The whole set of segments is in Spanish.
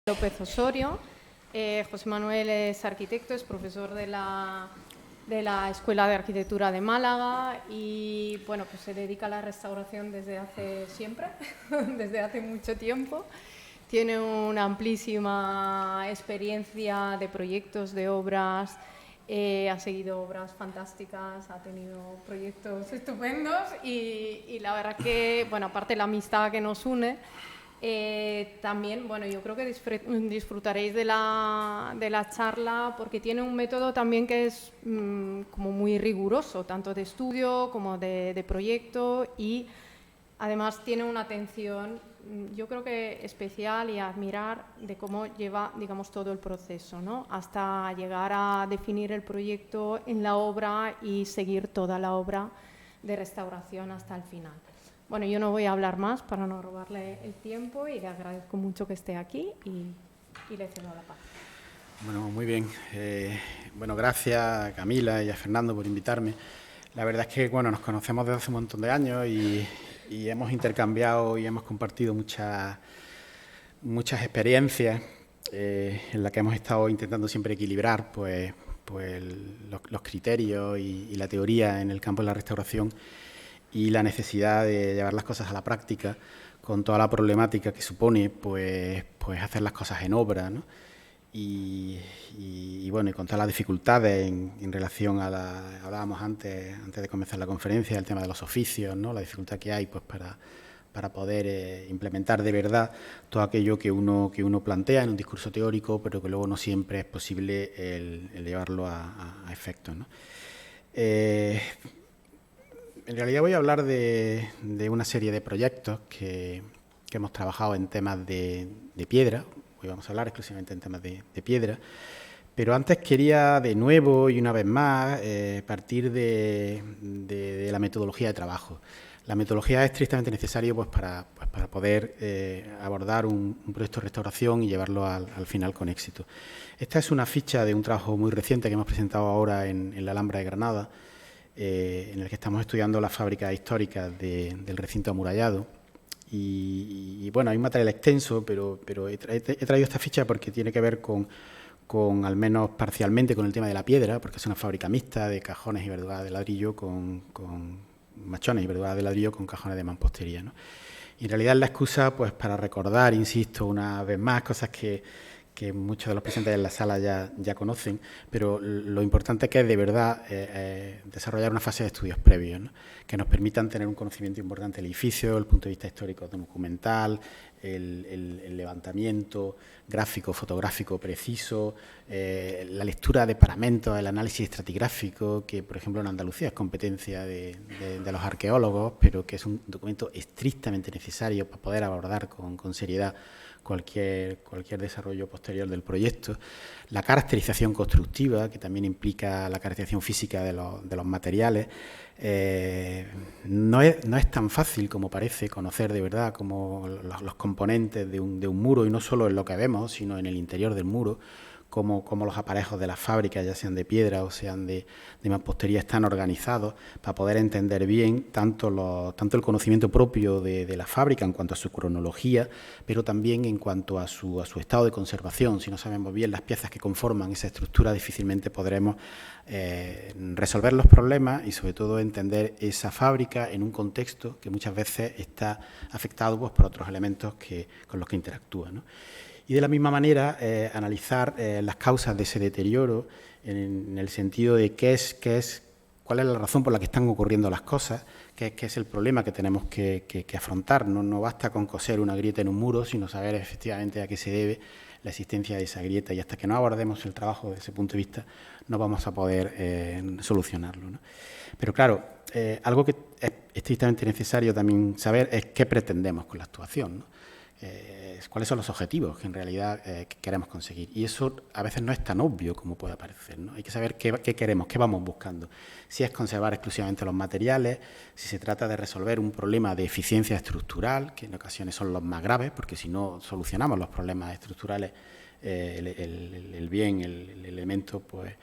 López Osorio. José Manuel es arquitecto, es profesor de la Escuela de Arquitectura de Málaga y bueno, pues se dedica a la restauración desde hace siempre, desde hace mucho tiempo. Tiene una amplísima experiencia de proyectos, de obras, ha seguido obras fantásticas, ha tenido proyectos estupendos y la verdad que, bueno, aparte de la amistad que nos une, también, bueno, yo creo que disfrutaréis de la charla porque tiene un método también que es como muy riguroso, tanto de estudio como de proyecto, y además tiene una atención, yo creo que especial y a admirar de cómo lleva, digamos, todo el proceso, ¿no? Hasta llegar a definir el proyecto en la obra y seguir toda la obra de restauración hasta el final. Bueno, yo no voy a hablar más para no robarle el tiempo y le agradezco mucho que esté aquí y le cedo la palabra. Bueno, muy bien. Bueno, gracias a Camila y a Fernando por invitarme. La verdad es que, bueno, nos conocemos desde hace un montón de años y hemos intercambiado y hemos compartido muchas experiencias en las que hemos estado intentando siempre equilibrar los criterios y la teoría en el campo de la restauración y la necesidad de llevar las cosas a la práctica con toda la problemática que supone pues hacer las cosas en obra, ¿no? Y bueno, y con todas las dificultades en relación a hablábamos antes de comenzar la conferencia, el tema de los oficios, ¿no? La dificultad que hay pues para poder implementar de verdad todo aquello que uno plantea en un discurso teórico, pero que luego no siempre es posible el llevarlo a efecto, ¿no? En realidad voy a hablar de una serie de proyectos que hemos trabajado en temas de piedra. Hoy vamos a hablar exclusivamente en temas de piedra. Pero antes quería de nuevo y una vez más partir de la metodología de trabajo. La metodología es estrictamente necesaria para poder abordar un proyecto de restauración y llevarlo al final con éxito. Esta es una ficha de un trabajo muy reciente que hemos presentado ahora en la Alhambra de Granada, en el que estamos estudiando las fábricas históricas del recinto amurallado. Y bueno, hay un material extenso, pero he traído esta ficha porque tiene que ver con al menos parcialmente con el tema de la piedra, porque es una fábrica mixta de cajones y verduras de ladrillo con machones y verduras de ladrillo con cajones de mampostería, ¿no? Y en realidad es la excusa pues para recordar, insisto, una vez más, cosas que muchos de los presentes en la sala ya conocen, pero lo importante es que es de verdad desarrollar una fase de estudios previos, ¿no? Que nos permitan tener un conocimiento importante del edificio, el punto de vista histórico documental, el levantamiento gráfico, fotográfico preciso, la lectura de paramentos, el análisis estratigráfico, que por ejemplo en Andalucía es competencia de los arqueólogos, pero que es un documento estrictamente necesario para poder abordar con seriedad cualquier desarrollo posterior del proyecto. La caracterización constructiva, que también implica la caracterización física de los materiales. No es tan fácil como parece conocer de verdad como los componentes de un muro, y no solo en lo que vemos, sino en el interior del muro, como los aparejos de las fábricas, ya sean de piedra o sean de mampostería, están organizados para poder entender bien tanto el conocimiento propio de la fábrica en cuanto a su cronología, pero también en cuanto a su estado de conservación. Si no sabemos bien las piezas que conforman esa estructura, difícilmente podremos resolver los problemas y sobre todo entender esa fábrica en un contexto que muchas veces está afectado pues, por otros elementos con los que interactúa, ¿no? Y de la misma manera analizar las causas de ese deterioro en el sentido de cuál es la razón por la que están ocurriendo las cosas, qué es el problema que tenemos que afrontar. No basta con coser una grieta en un muro, sino saber efectivamente a qué se debe la existencia de esa grieta, y hasta que no abordemos el trabajo desde ese punto de vista no vamos a poder solucionarlo, ¿no? Pero claro, algo que es estrictamente necesario también saber es qué pretendemos con la actuación, ¿no? Cuáles son los objetivos que en realidad que queremos conseguir. Y eso a veces no es tan obvio como puede parecer, ¿no? Hay que saber qué queremos, qué vamos buscando. Si es conservar exclusivamente los materiales, si se trata de resolver un problema de eficiencia estructural, que en ocasiones son los más graves, porque si no solucionamos los problemas estructurales, el elemento pues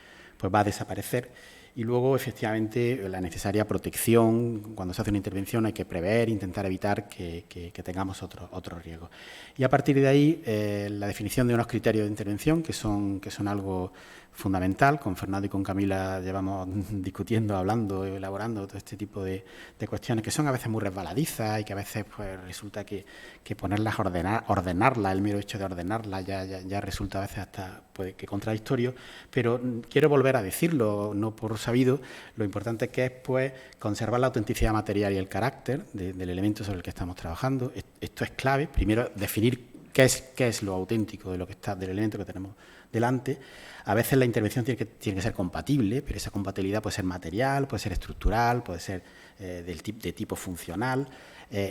va a desaparecer. Y luego, efectivamente, la necesaria protección. Cuando se hace una intervención hay que prever, intentar evitar que tengamos otros riesgos. Y a partir de ahí, la definición de unos criterios de intervención que son algo fundamental. Con Fernando y con Camila llevamos discutiendo, hablando, elaborando todo este tipo de cuestiones que son a veces muy resbaladizas y que a veces pues resulta que ponerlas, ordenarlas, el mero hecho de ordenarlas ya resulta a veces hasta puede que contradictorio, pero quiero volver a decirlo, no por sabido, lo importante que es pues conservar la autenticidad material y el carácter del elemento sobre el que estamos trabajando. Esto es clave. Primero, definir qué es lo auténtico del elemento que tenemos delante. A veces la intervención tiene que ser compatible, pero esa compatibilidad puede ser material, puede ser estructural, puede ser de tipo funcional.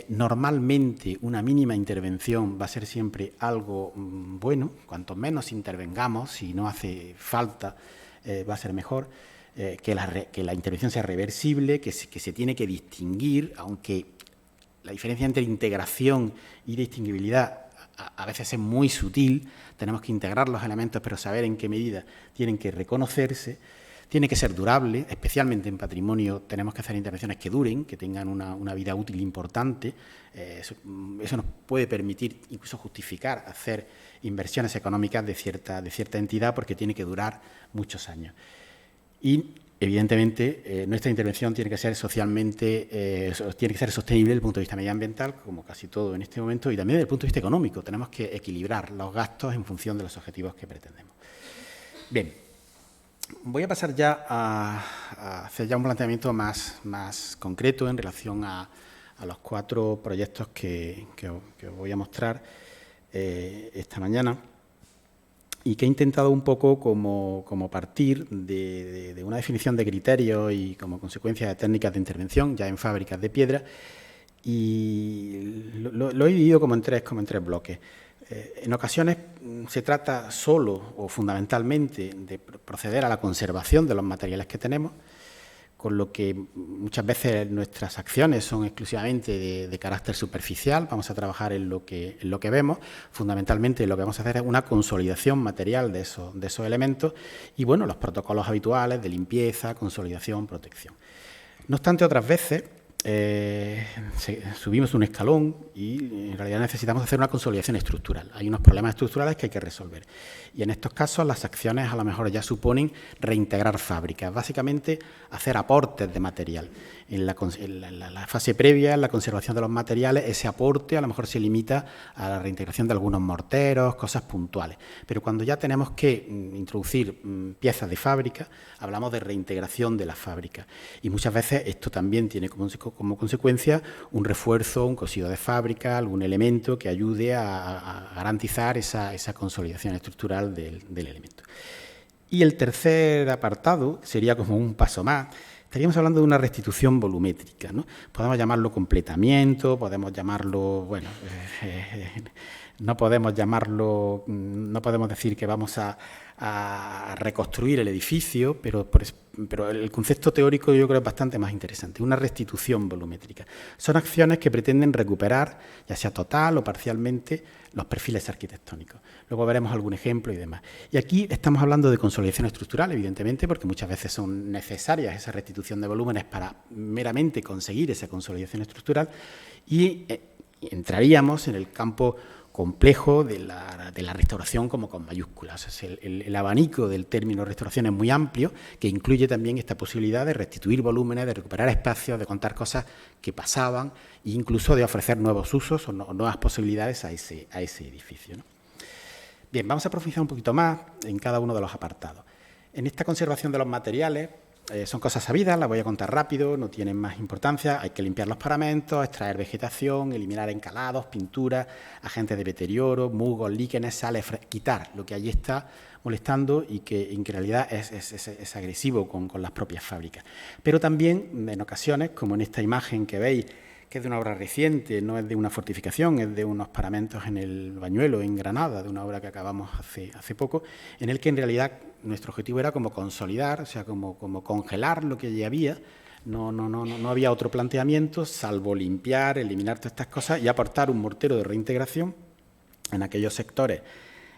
Normalmente una mínima intervención va a ser siempre algo bueno. Cuanto menos intervengamos, si no hace falta, va a ser mejor. Que la intervención sea reversible, que se tiene que distinguir, aunque la diferencia entre integración y distinguibilidad a veces es muy sutil. Tenemos que integrar los elementos, pero saber en qué medida tienen que reconocerse. Tiene que ser durable, especialmente en patrimonio tenemos que hacer intervenciones que duren, que tengan una vida útil importante. Eso nos puede permitir incluso justificar hacer inversiones económicas de cierta entidad, porque tiene que durar muchos años. Y evidentemente, nuestra intervención tiene que ser socialmente, tiene que ser sostenible desde el punto de vista medioambiental, como casi todo en este momento, y también desde el punto de vista económico. Tenemos que equilibrar los gastos en función de los objetivos que pretendemos. Bien, voy a pasar ya a hacer ya un planteamiento más concreto en relación a los 4 proyectos que os voy a mostrar esta mañana, y que he intentado un poco como partir de una definición de criterios y como consecuencia de técnicas de intervención ya en fábricas de piedra, y lo he dividido como en tres bloques. En ocasiones se trata solo o fundamentalmente de proceder a la conservación de los materiales que tenemos, con lo que muchas veces nuestras acciones son exclusivamente de carácter superficial. Vamos a trabajar en lo que vemos. Fundamentalmente lo que vamos a hacer es una consolidación material de esos elementos y, bueno, los protocolos habituales de limpieza, consolidación, protección. No obstante, otras veces subimos un escalón y en realidad necesitamos hacer una consolidación estructural. Hay unos problemas estructurales que hay que resolver. Y en estos casos las acciones a lo mejor ya suponen reintegrar fábricas, básicamente hacer aportes de material. En la fase previa, en la conservación de los materiales, ese aporte a lo mejor se limita a la reintegración de algunos morteros, cosas puntuales. Pero cuando ya tenemos que introducir piezas de fábrica, hablamos de reintegración de la fábrica. Y muchas veces esto también tiene como consecuencia un refuerzo, un cosido de fábrica, algún elemento que ayude a garantizar esa consolidación estructural del elemento. Y el tercer apartado sería como un paso más. Estaríamos hablando de una restitución volumétrica, ¿no? Podemos llamarlo completamiento, podemos llamarlo, bueno, no podemos decir que vamos a reconstruir el edificio, pero el concepto teórico yo creo es bastante más interesante. Una restitución volumétrica. Son acciones que pretenden recuperar, ya sea total o parcialmente, los perfiles arquitectónicos. Luego veremos algún ejemplo y demás. Y aquí estamos hablando de consolidación estructural, evidentemente, porque muchas veces son necesarias esa restitución de volúmenes para meramente conseguir esa consolidación estructural, y entraríamos en el campo complejo de la restauración como con mayúsculas. O sea, el abanico del término restauración es muy amplio, que incluye también esta posibilidad de restituir volúmenes, de recuperar espacios, de contar cosas que pasaban e incluso de ofrecer nuevos usos o nuevas posibilidades a ese edificio, ¿no? Bien, vamos a profundizar un poquito más en cada uno de los apartados. En esta conservación de los materiales son cosas sabidas, las voy a contar rápido, no tienen más importancia. Hay que limpiar los paramentos, extraer vegetación, eliminar encalados, pinturas, agentes de deterioro, musgos, líquenes, sales, quitar lo que allí está molestando y que en realidad es agresivo con las propias fábricas. Pero también en ocasiones, como en esta imagen que veis, que es de una obra reciente, no es de una fortificación, es de unos paramentos en el Bañuelo, en Granada, de una obra que acabamos hace poco, en el que en realidad nuestro objetivo era como consolidar, o sea, como congelar lo que ya había. No había otro planteamiento, salvo limpiar, eliminar todas estas cosas y aportar un mortero de reintegración en aquellos sectores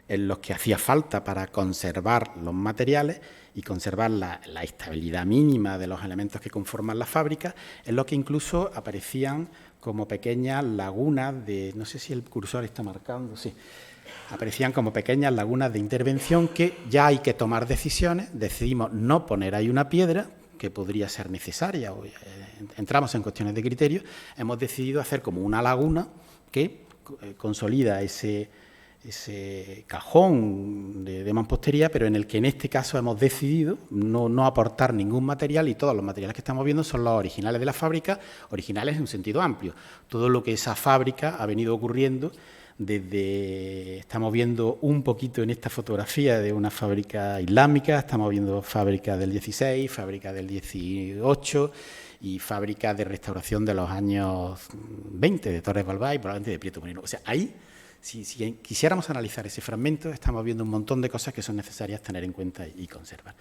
en los que hacía falta para conservar los materiales y conservar la estabilidad mínima de los elementos que conforman la fábrica, en los que incluso aparecían como pequeñas lagunas de, no sé si el cursor está marcando, sí, aparecían como pequeñas lagunas de intervención que ya hay que tomar decisiones, decidimos no poner ahí una piedra, que podría ser necesaria, entramos en cuestiones de criterio, hemos decidido hacer como una laguna que consolida ese cajón de mampostería, pero en el que en este caso hemos decidido no aportar ningún material, y todos los materiales que estamos viendo son los originales de la fábrica, originales en un sentido amplio. Todo lo que esa fábrica ha venido ocurriendo desde, estamos viendo un poquito en esta fotografía de una fábrica islámica, estamos viendo fábricas del 16, fábricas del 18 y fábricas de restauración de los años 20, de Torres Balbás y probablemente de Prieto Moreno. O sea, ahí, si quisiéramos analizar ese fragmento, estamos viendo un montón de cosas que son necesarias tener en cuenta y conservar.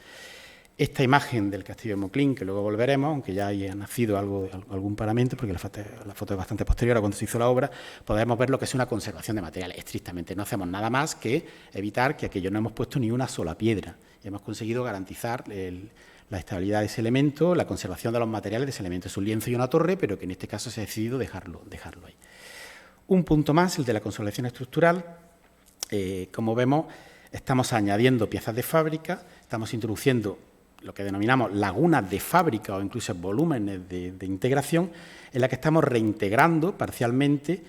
Esta imagen del castillo de Mauclín, que luego volveremos, aunque ya haya nacido algún paramento, porque la foto es bastante posterior a cuando se hizo la obra, podemos ver lo que es una conservación de materiales. Estrictamente no hacemos nada más que evitar que aquello no hemos puesto ni una sola piedra. Y hemos conseguido garantizar la estabilidad de ese elemento, la conservación de los materiales de ese elemento. Es un lienzo y una torre, pero que en este caso se ha decidido dejarlo ahí. Un punto más, el de la consolidación estructural. Como vemos, estamos añadiendo piezas de fábrica, estamos introduciendo lo que denominamos lagunas de fábrica o incluso volúmenes de integración, en la que estamos reintegrando parcialmente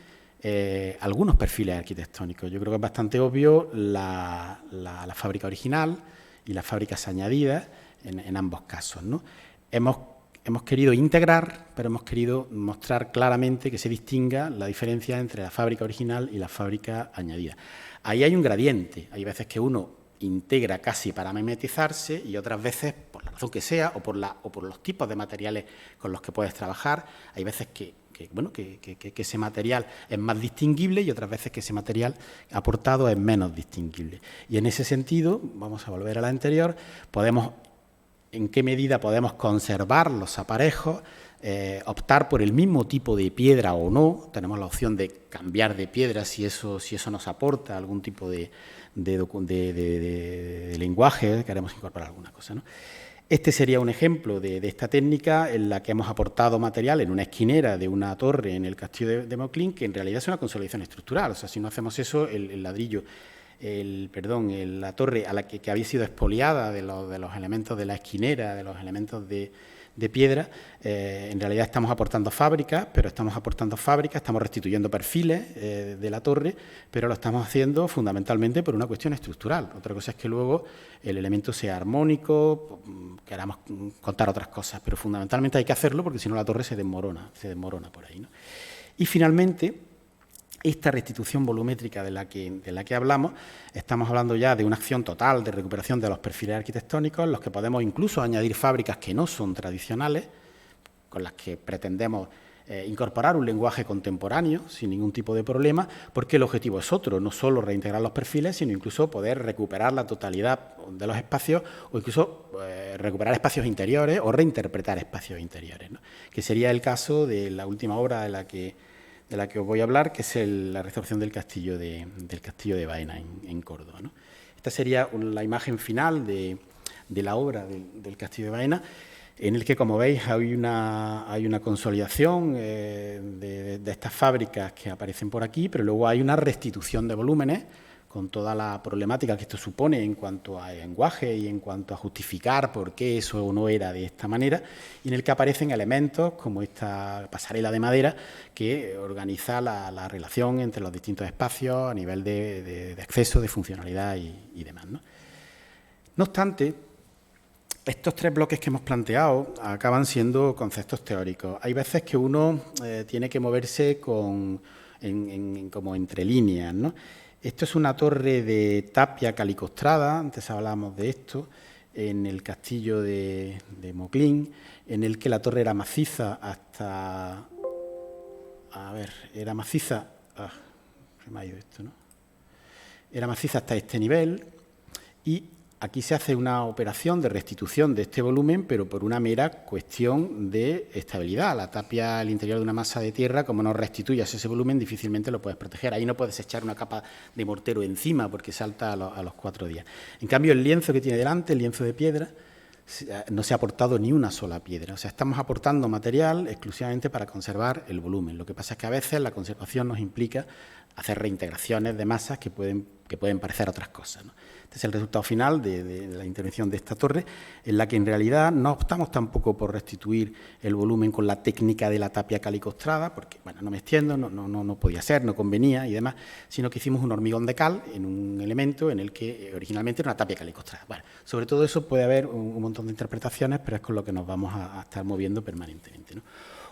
algunos perfiles arquitectónicos. Yo creo que es bastante obvio la fábrica original y las fábricas añadidas en ambos casos, ¿no? Hemos querido integrar, pero hemos querido mostrar claramente que se distinga la diferencia entre la fábrica original y la fábrica añadida. Ahí hay un gradiente. Hay veces que uno integra casi para mimetizarse y otras veces, por la razón que sea, o por los tipos de materiales con los que puedes trabajar, hay veces que ese material es más distinguible y otras veces que ese material aportado es menos distinguible. Y en ese sentido, vamos a volver a la anterior, en qué medida podemos conservar los aparejos, optar por el mismo tipo de piedra o no. Tenemos la opción de cambiar de piedra si eso nos aporta algún tipo de lenguaje, queremos incorporar alguna cosa, ¿no? Este sería un ejemplo de esta técnica en la que hemos aportado material en una esquinera de una torre en el castillo de Mauclín, que en realidad es una consolidación estructural. O sea, si no hacemos eso, el ladrillo, la torre a la que había sido expoliada de los elementos de la esquinera, de los elementos de piedra, en realidad estamos aportando fábricas, estamos restituyendo perfiles de la torre, pero lo estamos haciendo fundamentalmente por una cuestión estructural. Otra cosa es que luego el elemento sea armónico, queramos contar otras cosas, pero fundamentalmente hay que hacerlo porque si no la torre se desmorona por ahí, ¿no? Y finalmente, esta restitución volumétrica de la que hablamos, estamos hablando ya de una acción total de recuperación de los perfiles arquitectónicos, en los que podemos incluso añadir fábricas que no son tradicionales, con las que pretendemos incorporar un lenguaje contemporáneo sin ningún tipo de problema, porque el objetivo es otro, no solo reintegrar los perfiles, sino incluso poder recuperar la totalidad de los espacios o incluso recuperar espacios interiores o reinterpretar espacios interiores, ¿no? Que sería el caso de la última obra de la que os voy a hablar, que es la restauración del castillo de Baena en Córdoba, ¿no? Esta sería la imagen final de la obra del castillo de Baena, en el que, como veis, hay una consolidación de estas fábricas que aparecen por aquí, pero luego hay una restitución de volúmenes con toda la problemática que esto supone en cuanto a lenguaje y en cuanto a justificar por qué eso no era de esta manera, y en el que aparecen elementos como esta pasarela de madera que organiza la relación entre los distintos espacios a nivel de acceso, de funcionalidad y demás, ¿no? No obstante, estos tres bloques que hemos planteado acaban siendo conceptos teóricos. Hay veces que uno tiene que moverse como entre líneas, ¿no? Esto es una torre de tapia calicostrada, antes hablábamos de esto, en el castillo de Mauclín, en el que la torre era maciza hasta... era maciza... se me ha ido esto, ¿no? Era maciza hasta este nivel y aquí se hace una operación de restitución de este volumen, pero por una mera cuestión de estabilidad. La tapia al interior de una masa de tierra, como no restituyas ese volumen, difícilmente lo puedes proteger. Ahí no puedes echar una capa de mortero encima porque salta a los 4 días. En cambio, el lienzo que tiene delante, el lienzo de piedra, no se ha aportado ni una sola piedra. O sea, estamos aportando material exclusivamente para conservar el volumen. Lo que pasa es que a veces la conservación nos implica hacer reintegraciones de masas que pueden parecer otras cosas, ¿no? Este es el resultado final de la intervención de esta torre, en la que en realidad no optamos tampoco por restituir el volumen con la técnica de la tapia calicostrada, porque, bueno, no me extiendo, no podía ser, no convenía y demás, sino que hicimos un hormigón de cal en un elemento en el que originalmente era una tapia calicostrada. Bueno, sobre todo eso puede haber un montón de interpretaciones, pero es con lo que nos vamos a estar moviendo permanentemente, ¿no?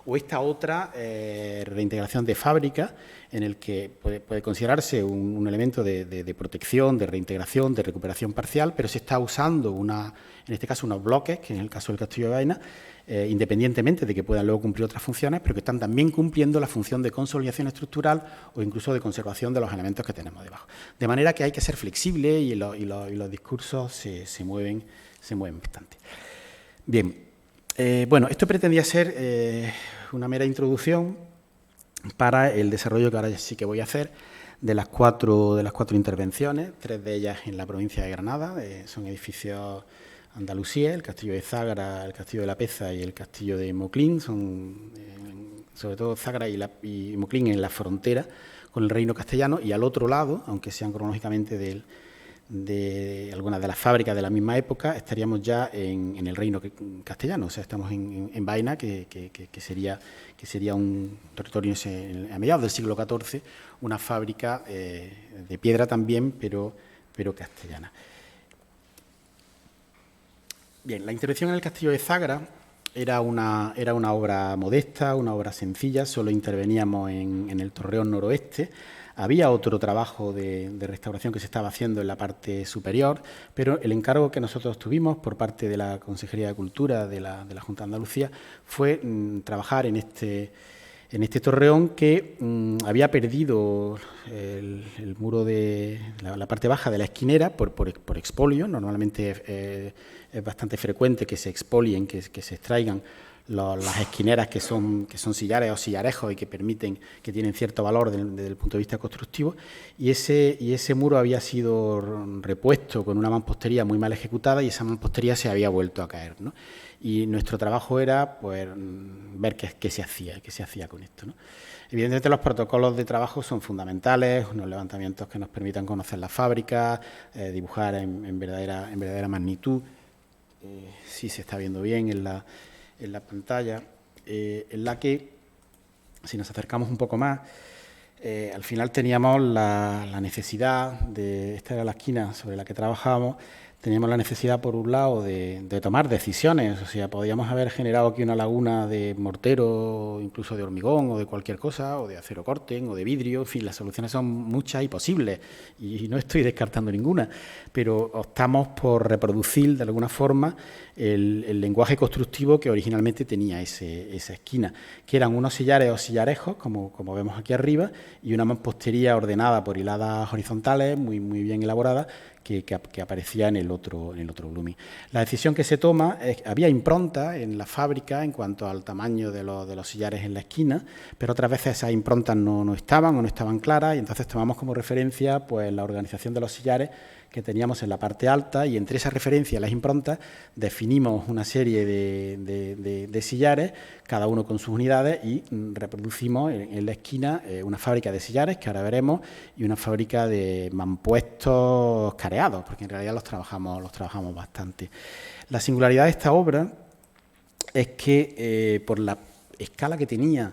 O esta otra reintegración de fábrica, en el que puede considerarse un elemento de protección, de reintegración, de recuperación parcial, pero se está usando, en este caso, unos bloques, que en el caso del Castillo de Baena, independientemente de que puedan luego cumplir otras funciones, pero que están también cumpliendo la función de consolidación estructural o incluso de conservación de los elementos que tenemos debajo. De manera que hay que ser flexible y los discursos se mueven bastante. Bien. Bueno, esto pretendía ser una mera introducción para el desarrollo que ahora sí que voy a hacer de las cuatro intervenciones, 3 de ellas en la provincia de Granada, son edificios Andalusía, el Castillo de Zágra, el Castillo de la Peza y el Castillo de Moclín, son sobre todo Zágra y Moclín en la frontera con el reino castellano, y al otro lado, aunque sean cronológicamente de algunas de las fábricas de la misma época, estaríamos ya en el reino castellano, o sea, estamos en Baena, que sería un territorio a mediados del siglo XIV, una fábrica de piedra también, pero castellana. Bien, la intervención en el Castillo de Zágra era una obra modesta, una obra sencilla, solo interveníamos en el torreón noroeste. Había otro trabajo de restauración que se estaba haciendo en la parte superior, pero el encargo que nosotros tuvimos por parte de la Consejería de Cultura de la Junta de Andalucía fue trabajar en este torreón que había perdido el muro de la parte baja de la esquinera por expolio. Normalmente es bastante frecuente que se expolien, que se extraigan las esquineras que son sillares o sillarejos y que tienen cierto valor desde el punto de vista constructivo, y ese muro había sido repuesto con una mampostería muy mal ejecutada y esa mampostería se había vuelto a caer, ¿no? Y nuestro trabajo era pues ver qué se hacía con esto, ¿no? Evidentemente los protocolos de trabajo son fundamentales, unos levantamientos que nos permitan conocer la fábrica, dibujar en verdadera magnitud. Sí se está viendo bien en la pantalla, en la que, si nos acercamos un poco más, al final teníamos la necesidad esta era la esquina sobre la que trabajábamos, teníamos la necesidad, por un lado, de tomar decisiones. O sea, podíamos haber generado aquí una laguna de mortero, incluso de hormigón o de cualquier cosa, o de acero corten o de vidrio. En fin, las soluciones son muchas y posibles, y no estoy descartando ninguna, pero optamos por reproducir de alguna forma el lenguaje constructivo que originalmente tenía esa esquina, que eran unos sillares o sillarejos, como vemos aquí arriba, y una mampostería ordenada por hiladas horizontales, muy bien elaboradas, que aparecía en el otro volumen. La decisión que se toma es había impronta en la fábrica en cuanto al tamaño de los sillares en la esquina, pero otras veces esas improntas no estaban o no estaban claras, y entonces tomamos como referencia pues la organización de los sillares que teníamos en la parte alta, y entre esa referencia y las improntas definimos una serie de sillares, cada uno con sus unidades, y reproducimos en la esquina una fábrica de sillares, que ahora veremos, y una fábrica de mampuestos careados, porque en realidad los trabajamos bastante. La singularidad de esta obra es que por la escala que tenía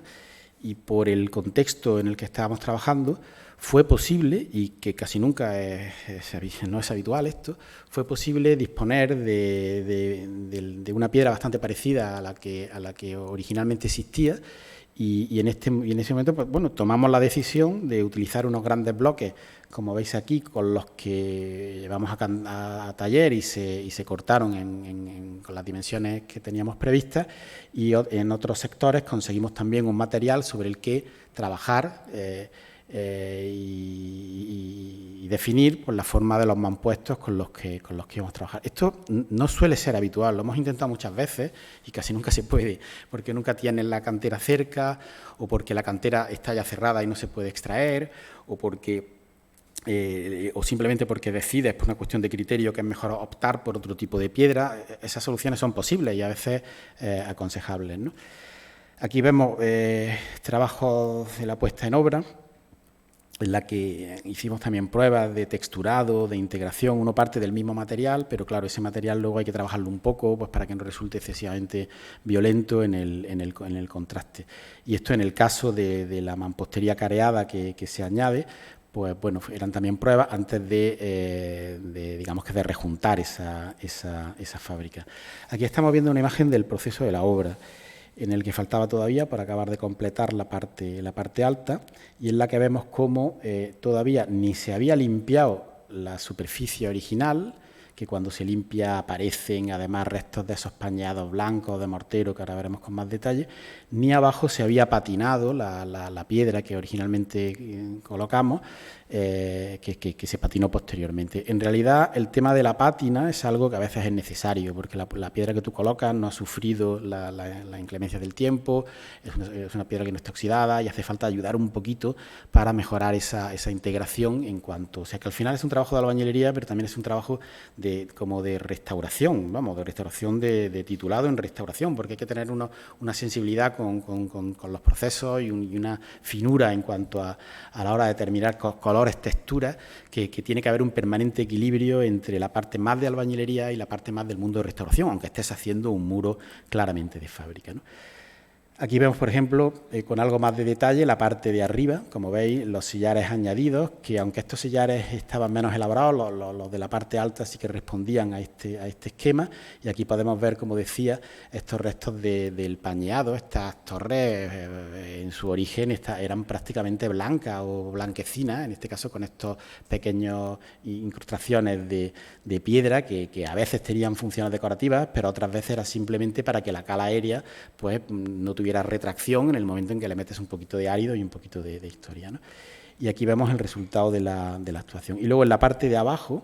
y por el contexto en el que estábamos trabajando, fue posible, y que casi nunca no es habitual esto, fue posible disponer de una piedra bastante parecida a la que originalmente existía, y en ese momento pues, bueno, tomamos la decisión de utilizar unos grandes bloques, como veis aquí, con los que llevamos a taller y se cortaron con las dimensiones que teníamos previstas, y en otros sectores conseguimos también un material sobre el que trabajar y definir pues, la forma de los mampuestos con los que vamos a trabajar. Esto no suele ser habitual, lo hemos intentado muchas veces y casi nunca se puede, porque nunca tienen la cantera cerca, o porque la cantera está ya cerrada y no se puede extraer, o porque o simplemente porque decides por una cuestión de criterio que es mejor optar por otro tipo de piedra. Esas soluciones son posibles y a veces aconsejables, ¿no? Aquí vemos trabajos de la puesta en obra, en la que hicimos también pruebas de texturado, de integración. Uno parte del mismo material, pero claro, ese material luego hay que trabajarlo un poco pues, para que no resulte excesivamente violento en el contraste. Y esto en el caso de la mampostería careada que se añade, pues bueno, eran también pruebas antes digamos que de rejuntar esa fábrica. Aquí estamos viendo una imagen del proceso de la obra, en el que faltaba todavía para acabar de completar la parte alta, y en la que vemos cómo todavía ni se había limpiado la superficie original, que cuando se limpia aparecen además restos de esos pañados blancos de mortero, que ahora veremos con más detalle, ni abajo se había patinado la piedra que originalmente colocamos, que se patinó posteriormente. En realidad, el tema de la pátina es algo que a veces es necesario, porque la piedra que tú colocas no ha sufrido la inclemencia del tiempo, es una piedra que no está oxidada y hace falta ayudar un poquito para mejorar esa integración en cuanto... O sea, que al final es un trabajo de albañilería, pero también es un trabajo como de restauración, de restauración de titulado en restauración, porque hay que tener una sensibilidad con los procesos y una finura en cuanto a la hora de determinar colores, texturas, que tiene que haber un permanente equilibrio entre la parte más de albañilería y la parte más del mundo de restauración, aunque estés haciendo un muro claramente de fábrica, ¿no? Aquí vemos, por ejemplo, con algo más de detalle, la parte de arriba, como veis, los sillares añadidos, que aunque estos sillares estaban menos elaborados, los de la parte alta sí que respondían a este esquema, y aquí podemos ver, como decía, estos restos del pañeado. Estas torres, en su origen, eran prácticamente blancas o blanquecinas, en este caso con estos pequeños incrustaciones de piedra, que a veces tenían funciones decorativas, pero otras veces era simplemente para que la cala aérea pues no tuviera retracción en el momento en que le metes un poquito de árido y un poquito de historia, ¿no? Y aquí vemos el resultado de la actuación. Y luego en la parte de abajo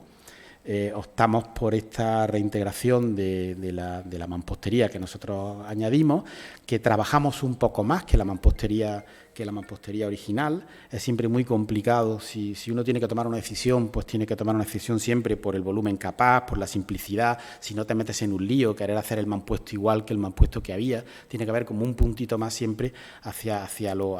optamos por esta reintegración de la mampostería que nosotros añadimos, que trabajamos un poco más que la mampostería original. Es siempre muy complicado. Si uno tiene que tomar una decisión, pues tiene que tomar una decisión siempre por el volumen capaz, por la simplicidad. Si no te metes en un lío, querer hacer el mampuesto igual que el mampuesto que había, tiene que haber como un puntito más siempre hacia lo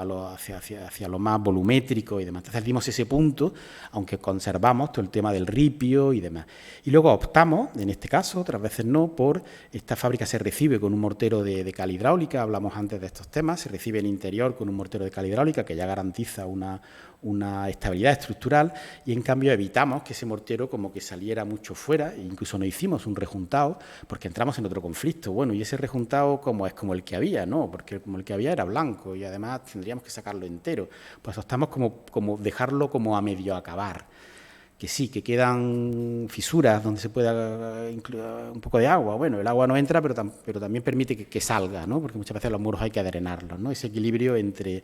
más volumétrico y demás. Entonces dimos ese punto, aunque conservamos todo el tema del ripio y demás. Y luego optamos, en este caso, otras veces no, por esta fábrica se recibe con un mortero de cal hidráulica. Hablamos antes de estos temas. Se recibe el interior con un mortero de cal hidráulica que ya garantiza una estabilidad estructural, y en cambio evitamos que ese mortero como que saliera mucho fuera, e incluso no hicimos un rejuntado porque entramos en otro conflicto. Bueno, y ese rejuntado como es como el que había, ¿no? Porque como el que había era blanco y además tendríamos que sacarlo entero. Pues optamos como dejarlo como a medio acabar. Que sí, que quedan fisuras donde se pueda incluir un poco de agua. Bueno, el agua no entra, pero también permite que salga, ¿no? Porque muchas veces los muros hay que drenarlos, ¿no? Ese equilibrio entre...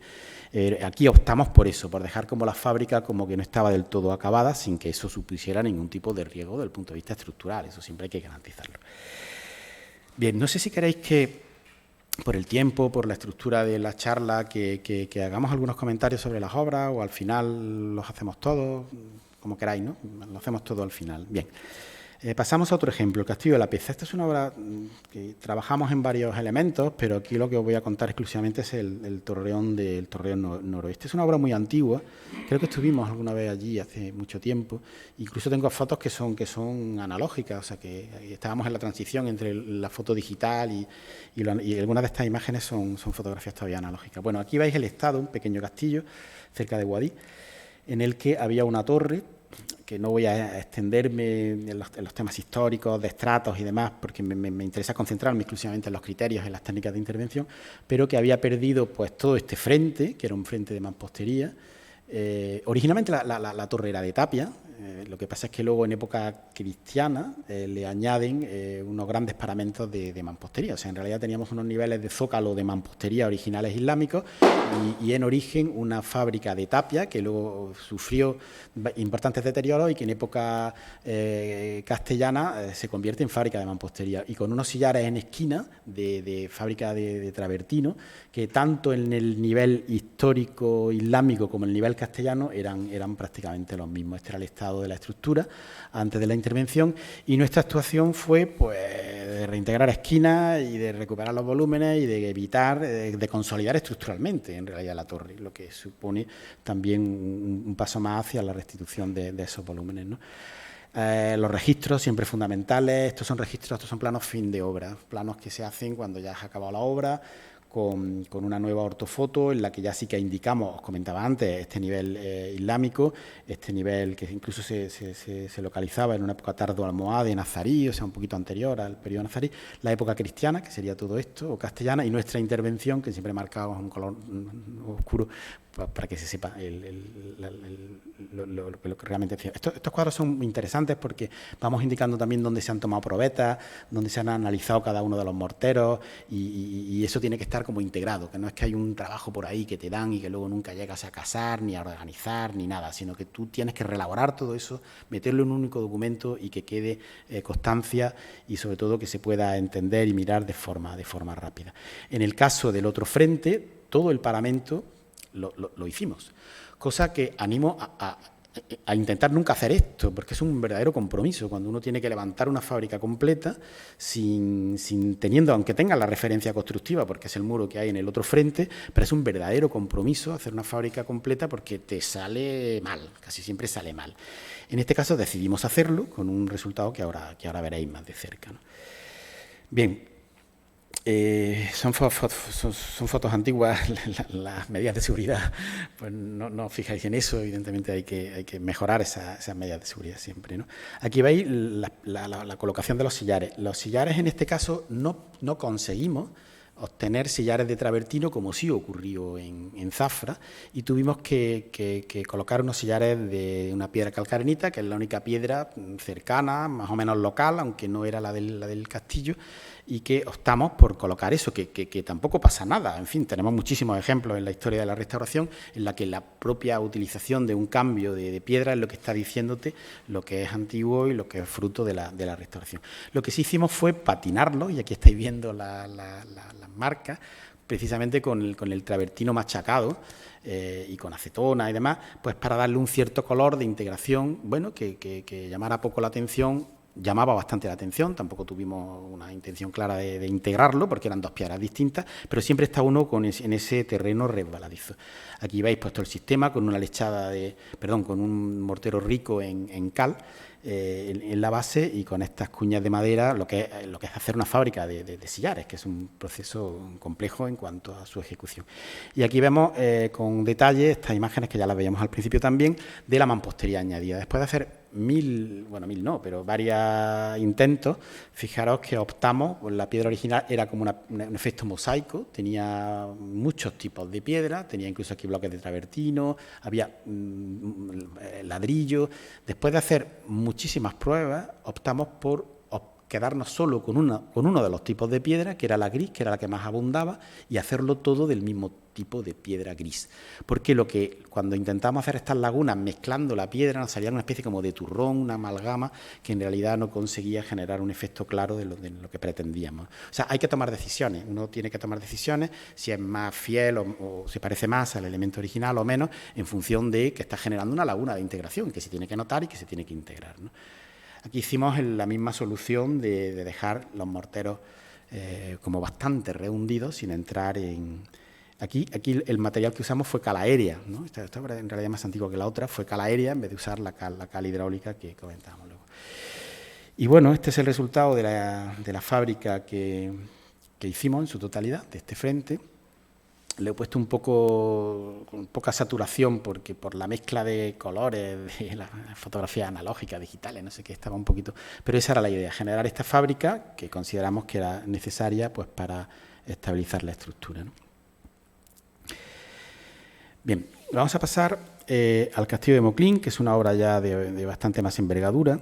aquí optamos por eso, por dejar como la fábrica como que no estaba del todo acabada, sin que eso supusiera ningún tipo de riesgo desde el punto de vista estructural. Eso siempre hay que garantizarlo. Bien, no sé si queréis que, por el tiempo, por la estructura de la charla, que hagamos algunos comentarios sobre las obras, o al final los hacemos todos, como queráis, ¿no? Lo hacemos todo al final. Bien. Pasamos a otro ejemplo, el Castillo de la Peza. Esta es una obra que trabajamos en varios elementos, pero aquí lo que os voy a contar exclusivamente es el torreón noroeste. Es una obra muy antigua, creo que estuvimos alguna vez allí hace mucho tiempo. Incluso tengo fotos que son analógicas, o sea que estábamos en la transición entre la foto digital y algunas de estas imágenes son fotografías todavía analógicas. Bueno, aquí veis el estado, un pequeño castillo cerca de Guadix, en el que había una torre, que no voy a extenderme en los temas históricos, de estratos y demás, porque me interesa concentrarme exclusivamente en los criterios, en las técnicas de intervención, pero que había perdido pues todo este frente, que era un frente de mampostería. Originalmente la torre era de tapia, Lo que pasa es que luego en época cristiana le añaden unos grandes paramentos de mampostería. O sea, en realidad teníamos unos niveles de zócalo de mampostería originales islámicos y en origen una fábrica de tapia que luego sufrió importantes deterioros y que en época castellana se convierte en fábrica de mampostería. Y con unos sillares en esquina de fábrica de travertino que tanto en el nivel histórico islámico como en el nivel castellano eran prácticamente los mismos. Este era el estado de la estructura antes de la intervención y nuestra actuación fue pues de reintegrar esquinas y de recuperar los volúmenes y de evitar, de consolidar estructuralmente en realidad la torre, lo que supone también un paso más hacia la restitución de esos volúmenes, ¿no? Los registros siempre fundamentales. Estos son planos fin de obra, planos que se hacen cuando ya has acabado la obra, con una nueva ortofoto en la que ya sí que indicamos, os comentaba antes, este nivel islámico, este nivel que incluso se localizaba en una época tardo-almohade, nazarí, o sea, un poquito anterior al periodo nazarí, la época cristiana, que sería todo esto, o castellana, y nuestra intervención, que siempre marcábamos un color oscuro para que se sepa lo que realmente hacía. Estos cuadros son interesantes porque vamos indicando también dónde se han tomado probetas, dónde se han analizado cada uno de los morteros y eso tiene que estar como integrado, que no es que hay un trabajo por ahí que te dan y que luego nunca llegas a casar, ni a organizar, ni nada, sino que tú tienes que reelaborar todo eso, meterlo en un único documento y que quede constancia y sobre todo que se pueda entender y mirar de forma rápida. En el caso del otro frente, todo el paramento lo hicimos, cosa que animo a intentar nunca hacer esto, porque es un verdadero compromiso cuando uno tiene que levantar una fábrica completa sin teniendo, aunque tenga la referencia constructiva, porque es el muro que hay en el otro frente, pero es un verdadero compromiso hacer una fábrica completa porque te sale mal, casi siempre sale mal. En este caso decidimos hacerlo con un resultado que ahora veréis más de cerca, ¿no? Bien. Son fotos antiguas, las medidas de seguridad, pues no os fijáis en eso, evidentemente hay que mejorar esas medidas de seguridad siempre, ¿no? Aquí veis la colocación de los sillares. Los sillares en este caso no conseguimos obtener sillares de travertino como sí ocurrió en Zafra y tuvimos que colocar unos sillares de una piedra calcarenita, que es la única piedra cercana, más o menos local, aunque no era la del castillo, y que optamos por colocar eso, que tampoco pasa nada. En fin, tenemos muchísimos ejemplos en la historia de la restauración en la que la propia utilización de un cambio de piedra es lo que está diciéndote lo que es antiguo y lo que es fruto de la restauración. Lo que sí hicimos fue patinarlo, y aquí estáis viendo las marcas, precisamente con el travertino machacado y con acetona y demás, pues para darle un cierto color de integración, bueno, que llamara poco la atención. Llamaba bastante la atención, tampoco tuvimos una intención clara de integrarlo porque eran dos piedras distintas, pero siempre está uno en ese terreno resbaladizo. Aquí veis puesto el sistema con una lechada con un mortero rico en cal en la base y con estas cuñas de madera, lo que es hacer una fábrica de sillares, que es un proceso complejo en cuanto a su ejecución. Y aquí vemos con detalle estas imágenes que ya las veíamos al principio también, de la mampostería añadida. Después de hacer pero varios intentos, fijaros que optamos, pues la piedra original era como un efecto mosaico, tenía muchos tipos de piedra, tenía incluso aquí bloques de travertino, había ladrillo. Después de hacer muchísimas pruebas, optamos por quedarnos solo con uno de los tipos de piedra, que era la gris, que era la que más abundaba, y hacerlo todo del mismo tipo de piedra gris. Porque cuando intentamos hacer estas lagunas mezclando la piedra, nos salía una especie como de turrón, una amalgama, que en realidad no conseguía generar un efecto claro de lo que pretendíamos. O sea, hay que tomar decisiones, uno tiene que tomar decisiones si es más fiel o se parece más al elemento original o menos, en función de que está generando una laguna de integración, que se tiene que notar y que se tiene que integrar, ¿no? Aquí hicimos la misma solución de dejar los morteros como bastante rehundidos, sin entrar en... Aquí el material que usamos fue cal aérea, ¿no? Esta obra en realidad es más antigua que la otra, fue cal aérea en vez de usar la cal hidráulica que comentábamos luego. Y bueno, este es el resultado de la fábrica que hicimos en su totalidad, de este frente. Le he puesto con poca saturación porque por la mezcla de colores, de la fotografía analógica, digitales, no sé qué, estaba un poquito... Pero esa era la idea, generar esta fábrica que consideramos que era necesaria pues para estabilizar la estructura, ¿no? Bien, Vamos a pasar al Castillo de Moclín, que es una obra ya de bastante más envergadura,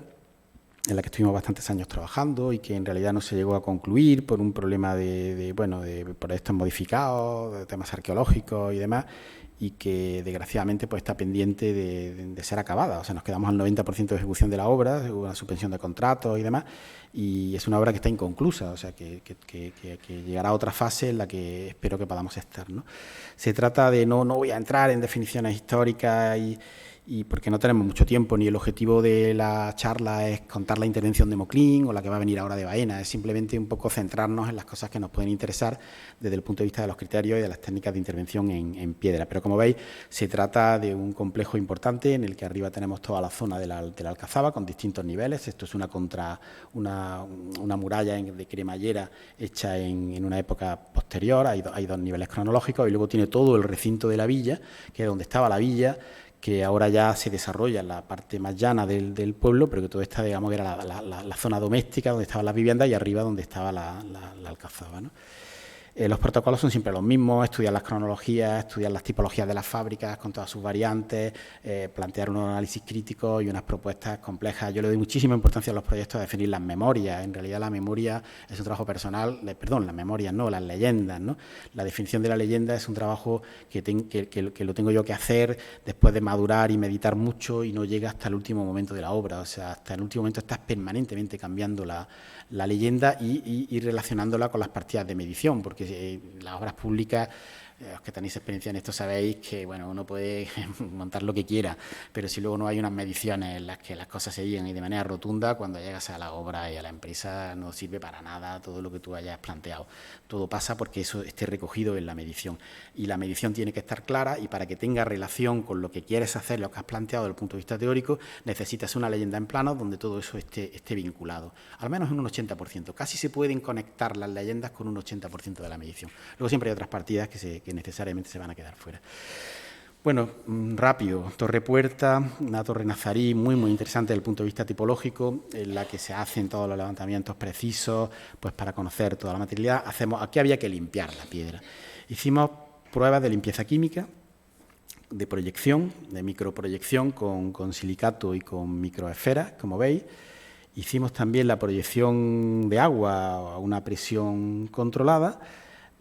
en la que estuvimos bastantes años trabajando y que en realidad no se llegó a concluir por un problema de proyectos modificados, de temas arqueológicos y demás, y que desgraciadamente pues está pendiente de ser acabada. O sea, nos quedamos al 90% de ejecución de la obra, hubo una suspensión de contratos y demás, y es una obra que está inconclusa, o sea, que llegará a otra fase en la que espero que podamos estar, ¿no? Se trata de, no voy a entrar en definiciones históricas y porque no tenemos mucho tiempo, ni el objetivo de la charla es contar la intervención de Moclín o la que va a venir ahora de Baena, es simplemente un poco centrarnos en las cosas que nos pueden interesar desde el punto de vista de los criterios y de las técnicas de intervención en piedra. Pero como veis, se trata de un complejo importante en el que arriba tenemos toda la zona de la Alcazaba con distintos niveles. Esto es una muralla de cremallera hecha en una época posterior, hay dos niveles cronológicos, y luego tiene todo el recinto de la villa, que es donde estaba la villa, que ahora ya se desarrolla en la parte más llana del pueblo, pero que todo esta, digamos, que era la zona doméstica donde estaban las viviendas y arriba donde estaba la Alcazaba, ¿no? Los protocolos son siempre los mismos: estudiar las cronologías, estudiar las tipologías de las fábricas con todas sus variantes, plantear unos análisis críticos y unas propuestas complejas. Yo le doy muchísima importancia a los proyectos a definir las memorias. En realidad la memoria es un trabajo personal, las memorias no, las leyendas, ¿no? La definición de la leyenda es un trabajo que lo tengo yo que hacer después de madurar y meditar mucho, y no llega hasta el último momento de la obra. O sea, hasta el último momento estás permanentemente cambiando la leyenda y relacionándola con las partidas de medición, porque las obras públicas, los que tenéis experiencia en esto sabéis que uno puede montar lo que quiera, pero si luego no hay unas mediciones en las que las cosas se digan y de manera rotunda, cuando llegas a la obra y a la empresa no sirve para nada todo lo que tú hayas planteado. Todo pasa porque eso esté recogido en la medición, y la medición tiene que estar clara, y para que tenga relación con lo que quieres hacer, lo que has planteado desde el punto de vista teórico, necesitas una leyenda en plano donde todo eso esté vinculado, al menos en un 80%. Casi se pueden conectar las leyendas con un 80% de la medición. Luego siempre hay otras partidas que necesariamente se van a quedar fuera. Bueno, rápido. Torre Puerta, una torre nazarí muy interesante desde el punto de vista tipológico, en la que se hacen todos los levantamientos precisos, pues para conocer toda la materialidad. Aquí había que limpiar la piedra. Hicimos pruebas de limpieza química, de proyección, de microproyección con silicato y con microesferas, como veis. Hicimos también la proyección de agua a una presión controlada.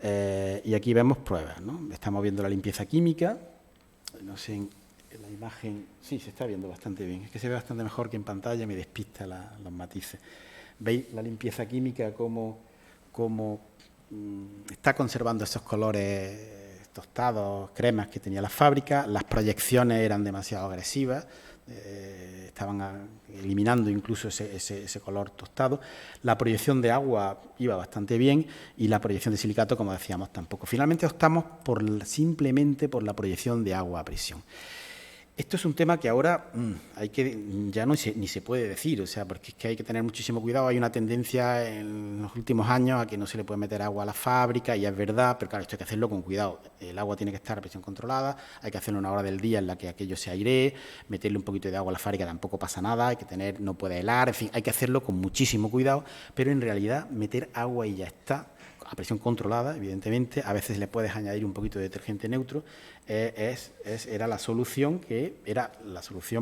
Y aquí vemos pruebas, ¿no? Estamos viendo la limpieza química. No sé, en la imagen sí se está viendo bastante bien. Es que se ve bastante mejor que en pantalla, me despista los matices. ¿Veis la limpieza química cómo está conservando esos colores tostados, cremas que tenía la fábrica? Las proyecciones eran demasiado agresivas. Estaban eliminando incluso ese color tostado. La proyección de agua iba bastante bien, y la proyección de silicato, como decíamos, tampoco. Finalmente optamos simplemente por la proyección de agua a presión. Esto es un tema que ahora ya ni se puede decir, o sea, porque es que hay que tener muchísimo cuidado. Hay una tendencia en los últimos años a que no se le puede meter agua a la fábrica, y es verdad, pero claro, esto hay que hacerlo con cuidado. El agua tiene que estar a presión controlada, hay que hacerlo en una hora del día en la que aquello se airee, meterle un poquito de agua a la fábrica tampoco pasa nada, no puede helar, en fin, hay que hacerlo con muchísimo cuidado, pero en realidad meter agua y ya está, a presión controlada, evidentemente. A veces le puedes añadir un poquito de detergente neutro. Era la solución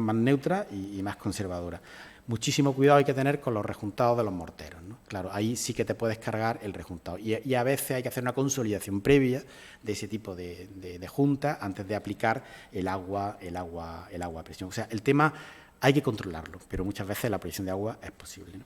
más neutra y más conservadora. Muchísimo cuidado hay que tener con los rejuntados de los morteros, ¿no? Claro, ahí sí que te puedes cargar el rejuntado. Y a veces hay que hacer una consolidación previa de ese tipo de junta antes de aplicar el agua a presión. O sea, el tema hay que controlarlo, pero muchas veces la proyección de agua es posible, ¿no?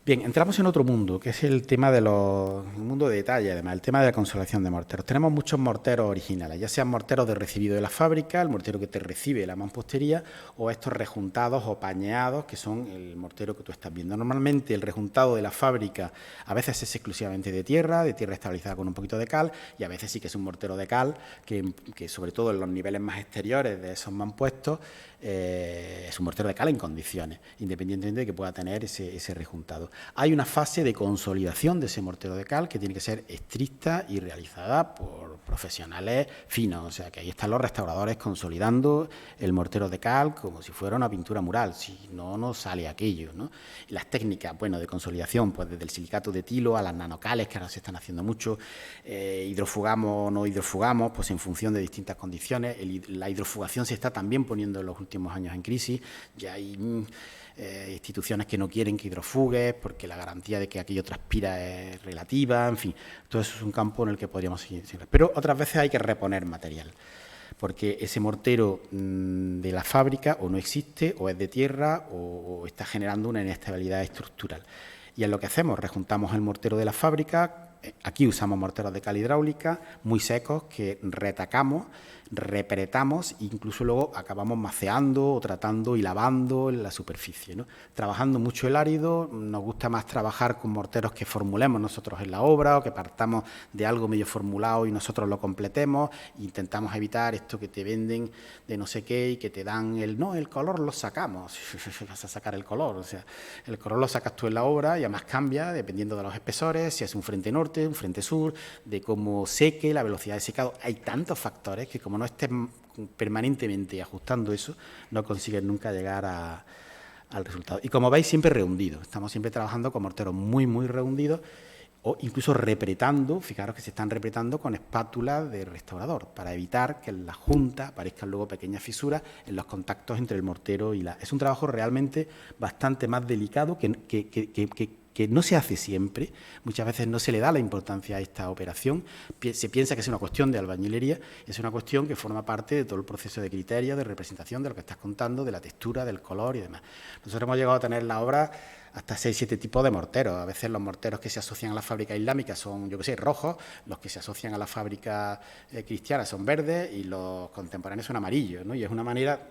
Bien, entramos en otro mundo, que es el tema un mundo de detalle, además, el tema de la consolidación de morteros. Tenemos muchos morteros originales, ya sean morteros de recibido de la fábrica, el mortero que te recibe la mampostería, o estos rejuntados o pañeados, que son el mortero que tú estás viendo. Normalmente el rejuntado de la fábrica a veces es exclusivamente de tierra estabilizada con un poquito de cal, y a veces sí que es un mortero de cal, que sobre todo en los niveles más exteriores de esos mampuestos, es un mortero de cal en condiciones, independientemente de que pueda tener ese rejuntado. Hay una fase de consolidación de ese mortero de cal que tiene que ser estricta y realizada por profesionales finos, o sea que ahí están los restauradores consolidando el mortero de cal como si fuera una pintura mural, si no, no sale aquello, ¿no? Y las técnicas, bueno, de consolidación, pues desde el silicato de etilo a las nanocales, que ahora se están haciendo mucho, hidrofugamos o no hidrofugamos, pues en función de distintas condiciones. La hidrofugación se está también poniendo en los últimos años en crisis, ya hay instituciones que no quieren que hidrofugues porque la garantía de que aquello transpira es relativa, en fin, todo eso es un campo en el que podríamos seguir. Pero otras veces hay que reponer material, porque ese mortero de la fábrica o no existe, o es de tierra, o está generando una inestabilidad estructural. Y es lo que hacemos, rejuntamos el mortero de la fábrica, aquí usamos morteros de cal hidráulica, muy secos, que retacamos, repretamos e incluso luego acabamos maceando o tratando y lavando en la superficie, ¿no? Trabajando mucho el árido, nos gusta más trabajar con morteros que formulemos nosotros en la obra o que partamos de algo medio formulado y nosotros lo completemos. Intentamos evitar esto que te venden de no sé qué y que te dan el color lo sacamos, vas a sacar el color, o sea, el color lo sacas tú en la obra y además cambia dependiendo de los espesores, si es un frente norte, un frente sur, de cómo seque, la velocidad de secado. Hay tantos factores que como no estés permanentemente ajustando eso, no consigues nunca llegar al resultado. Y como veis, siempre rehundido. Estamos siempre trabajando con morteros muy, muy rehundidos o incluso repretando, fijaros que se están repretando con espátulas de restaurador para evitar que en la junta aparezcan luego pequeñas fisuras en los contactos entre el mortero y la... Es un trabajo realmente bastante más delicado que no se hace siempre, muchas veces no se le da la importancia a esta operación, se piensa que es una cuestión de albañilería, es una cuestión que forma parte de todo el proceso de criterio, de representación de lo que estás contando, de la textura, del color y demás. Nosotros hemos llegado a tener en la obra hasta 6-7 tipos de morteros. A veces los morteros que se asocian a la fábrica islámica son, yo qué sé, rojos, los que se asocian a la fábrica cristiana son verdes y los contemporáneos son amarillos, ¿no? Y es una manera...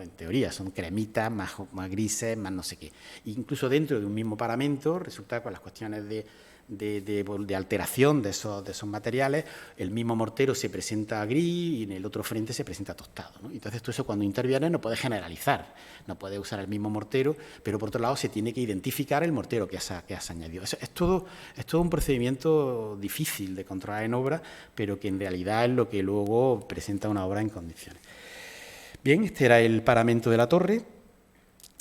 en teoría son cremitas, más grises, más no sé qué. Incluso dentro de un mismo paramento resulta con las cuestiones de alteración de esos materiales, el mismo mortero se presenta gris y en el otro frente se presenta tostado, ¿no? Entonces todo eso cuando interviene no puede generalizar, no puede usar el mismo mortero, pero por otro lado se tiene que identificar el mortero que has añadido. Es todo un procedimiento difícil de controlar en obra, pero que en realidad es lo que luego presenta una obra en condiciones. Bien, este era el paramento de la torre,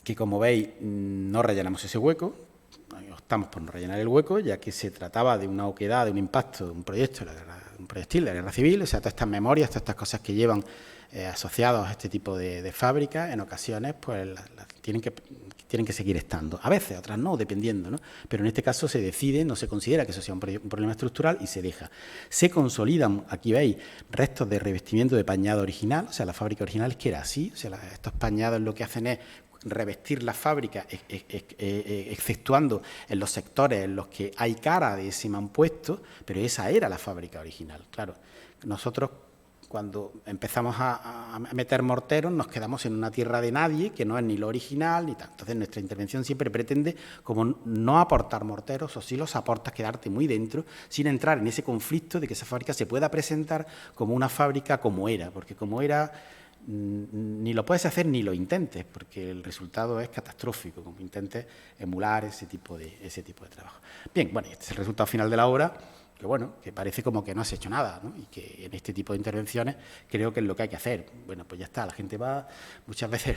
que como veis no rellenamos ese hueco, optamos por no rellenar el hueco, ya que se trataba de una oquedad, de un impacto, de un proyectil de la guerra civil, o sea, todas estas memorias, todas estas cosas que llevan asociados a este tipo de fábricas, en ocasiones pues tienen que seguir estando. A veces, otras no, dependiendo, ¿no? Pero en este caso se decide, no se considera que eso sea un problema estructural y se deja. Se consolidan, aquí veis, restos de revestimiento de pañado original, o sea, la fábrica original es que era así, o sea, estos pañados lo que hacen es revestir la fábrica, exceptuando en los sectores en los que hay cara de ese mampuesto, pero esa era la fábrica original. Claro, nosotros cuando empezamos a meter morteros nos quedamos en una tierra de nadie, que no es ni lo original ni tal. Entonces nuestra intervención siempre pretende como no aportar morteros, o si los aportas quedarte muy dentro, sin entrar en ese conflicto de que esa fábrica se pueda presentar como una fábrica como era, porque como era ni lo puedes hacer ni lo intentes, porque el resultado es catastrófico, como intentes emular ese tipo de trabajo. Bien, bueno, este es el resultado final de la obra, que bueno, que parece como que no has hecho nada, ¿no? Y que en este tipo de intervenciones creo que es lo que hay que hacer. Bueno, pues ya está, la gente va, muchas veces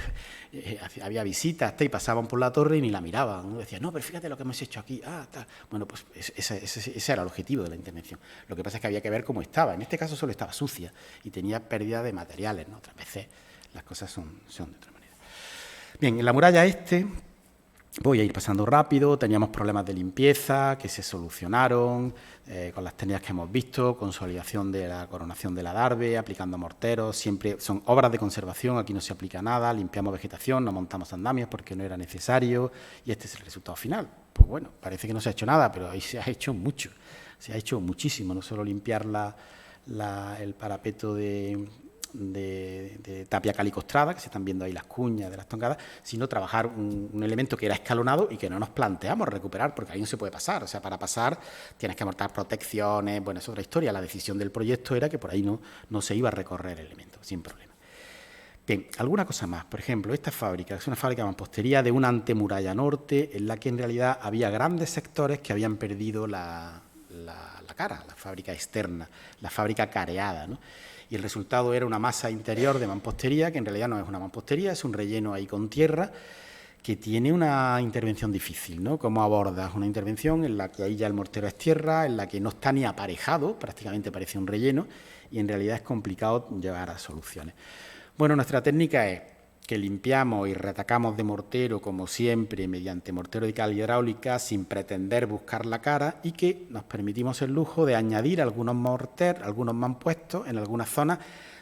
había visitas y pasaban por la torre y ni la miraban, ¿no? Decían, no, pero fíjate lo que hemos hecho aquí, tal. Bueno, pues ese era el objetivo de la intervención. Lo que pasa es que había que ver cómo estaba. En este caso solo estaba sucia y tenía pérdida de materiales, ¿no? Otras veces las cosas son de otra manera. Bien, en la muralla voy a ir pasando rápido, teníamos problemas de limpieza que se solucionaron con las técnicas que hemos visto, consolidación de la coronación del adarve, aplicando morteros, siempre son obras de conservación, aquí no se aplica nada, limpiamos vegetación, no montamos andamios porque no era necesario y este es el resultado final. Pues bueno, parece que no se ha hecho nada, pero ahí se ha hecho mucho, se ha hecho muchísimo, no solo limpiar el parapeto de tapia calicostrada, que se están viendo ahí las cuñas de las tongadas, sino trabajar un elemento que era escalonado y que no nos planteamos recuperar, porque ahí no se puede pasar. O sea, para pasar tienes que montar protecciones, bueno, es otra historia. La decisión del proyecto era que por ahí no se iba a recorrer el elemento, sin problema. Bien, alguna cosa más. Por ejemplo, esta fábrica es una fábrica de mampostería de una antemuralla norte en la que en realidad había grandes sectores que habían perdido la cara, la fábrica externa, la fábrica careada, ¿no? Y el resultado era una masa interior de mampostería, que en realidad no es una mampostería, es un relleno ahí con tierra, que tiene una intervención difícil, ¿no? ¿Cómo abordas una intervención en la que ahí ya el mortero es tierra, en la que no está ni aparejado, prácticamente parece un relleno, y en realidad es complicado llevar a soluciones? Bueno, nuestra técnica es que limpiamos y retacamos de mortero, como siempre, mediante mortero de cal hidráulica, sin pretender buscar la cara, y que nos permitimos el lujo de añadir algunos mampuestos en algunas zonas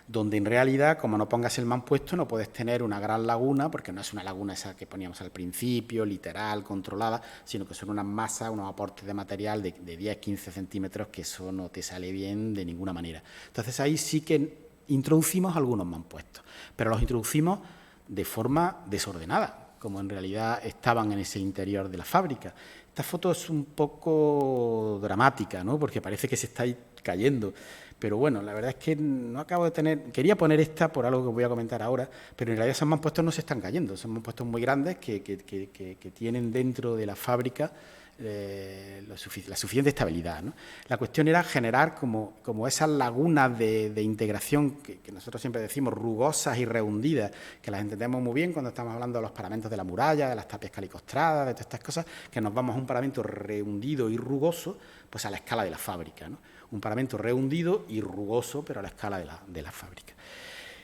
donde en realidad, como no pongas el mampuesto, no puedes tener una gran laguna, porque no es una laguna esa que poníamos al principio, literal, controlada, sino que son unas masas, unos aportes de material de 10-15 centímetros, que eso no te sale bien de ninguna manera. Entonces ahí sí que introducimos algunos mampuestos, pero los introducimos de forma desordenada, como en realidad estaban en ese interior de la fábrica. Esta foto es un poco dramática, ¿no? Porque parece que se está cayendo, pero bueno, la verdad es que no acabo de tener... Quería poner esta por algo que voy a comentar ahora, pero en realidad esos mampuestos no se están cayendo, son mampuestos muy grandes que tienen dentro de la fábrica la suficiente estabilidad, ¿no? La cuestión era generar como esas lagunas de integración que nosotros siempre decimos rugosas y rehundidas, que las entendemos muy bien cuando estamos hablando de los paramentos de la muralla, de las tapias calicostradas, de todas estas cosas, que nos vamos a un paramento rehundido y rugoso, pues a la escala de la fábrica, ¿no? Un paramento rehundido y rugoso, pero a la escala de la fábrica.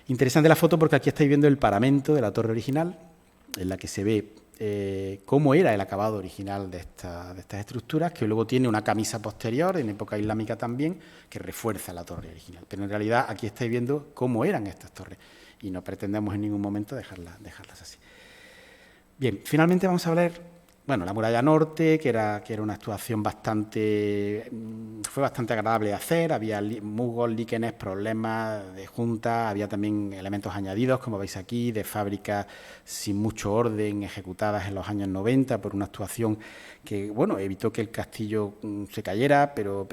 Interesante la foto porque aquí estáis viendo el paramento de la torre original, en la que se ve cómo era el acabado original de estas estructuras, que luego tiene una camisa posterior, en época islámica también, que refuerza la torre original. Pero en realidad aquí estáis viendo cómo eran estas torres y no pretendemos en ningún momento dejarlas así. Bien, finalmente vamos a hablar, bueno, la muralla norte, que era una actuación fue bastante agradable de hacer, había musgos, líquenes, problemas de junta, había también elementos añadidos, como veis aquí, de fábricas sin mucho orden, ejecutadas en los años 90 por una actuación que, bueno, evitó que el castillo se cayera, pero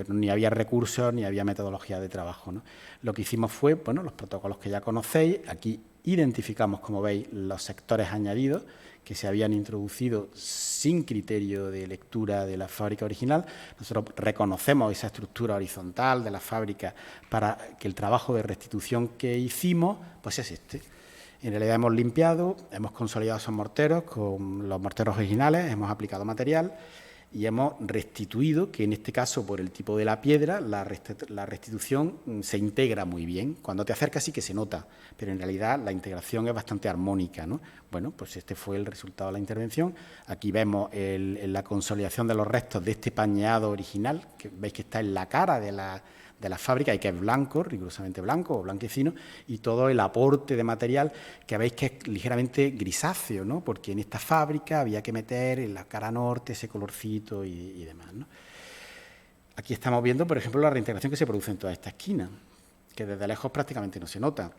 ni había recursos ni había metodología de trabajo, ¿no? Lo que hicimos fue, bueno, los protocolos que ya conocéis, aquí identificamos, como veis, los sectores añadidos que se habían introducido sin criterio de lectura de la fábrica original. Nosotros reconocemos esa estructura horizontal de la fábrica para que el trabajo de restitución que hicimos pues es este. En realidad hemos limpiado, hemos consolidado esos morteros con los morteros originales, hemos aplicado material y hemos restituido, que en este caso por el tipo de la piedra, la restitución se integra muy bien. Cuando te acercas sí que se nota, pero en realidad la integración es bastante armónica, ¿no? Bueno, pues este fue el resultado de la intervención. Aquí vemos la consolidación de los restos de este pañado original, que veis que está en la cara de la fábrica y que es blanco, rigurosamente blanco o blanquecino, y todo el aporte de material que veis que es ligeramente grisáceo, ¿no? Porque en esta fábrica había que meter en la cara norte ese colorcito y demás, ¿no? Aquí estamos viendo, por ejemplo, la reintegración que se produce en toda esta esquina, que desde lejos prácticamente no se nota.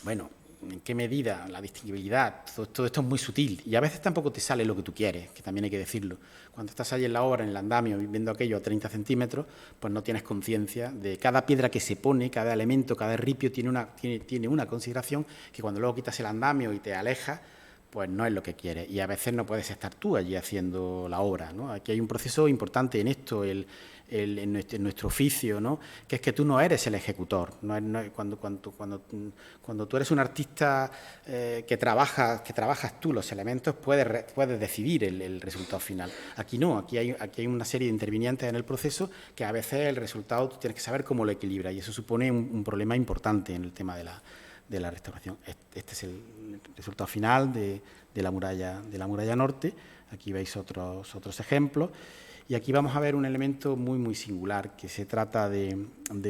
Bueno, ¿en qué medida? La distinguibilidad, todo esto es muy sutil y a veces tampoco te sale lo que tú quieres, que también hay que decirlo. Cuando estás ahí en la obra, en el andamio, viendo aquello a 30 centímetros, pues no tienes conciencia de cada piedra que se pone, cada elemento, cada ripio tiene una consideración que cuando luego quitas el andamio y te alejas, pues no es lo que quieres. Y a veces no puedes estar tú allí haciendo la obra, ¿no? Aquí hay un proceso importante en esto, en nuestro oficio, ¿no? Que es que tú no eres el ejecutor. Cuando tú eres un artista que trabajas tú los elementos, puedes decidir el resultado final. Aquí no, aquí hay una serie de intervinientes en el proceso que a veces el resultado tú tienes que saber cómo lo equilibra y eso supone un problema importante en el tema de la restauración. Este es el resultado final de la muralla norte. Aquí veis otros ejemplos. Y aquí vamos a ver un elemento muy, muy singular, que se trata de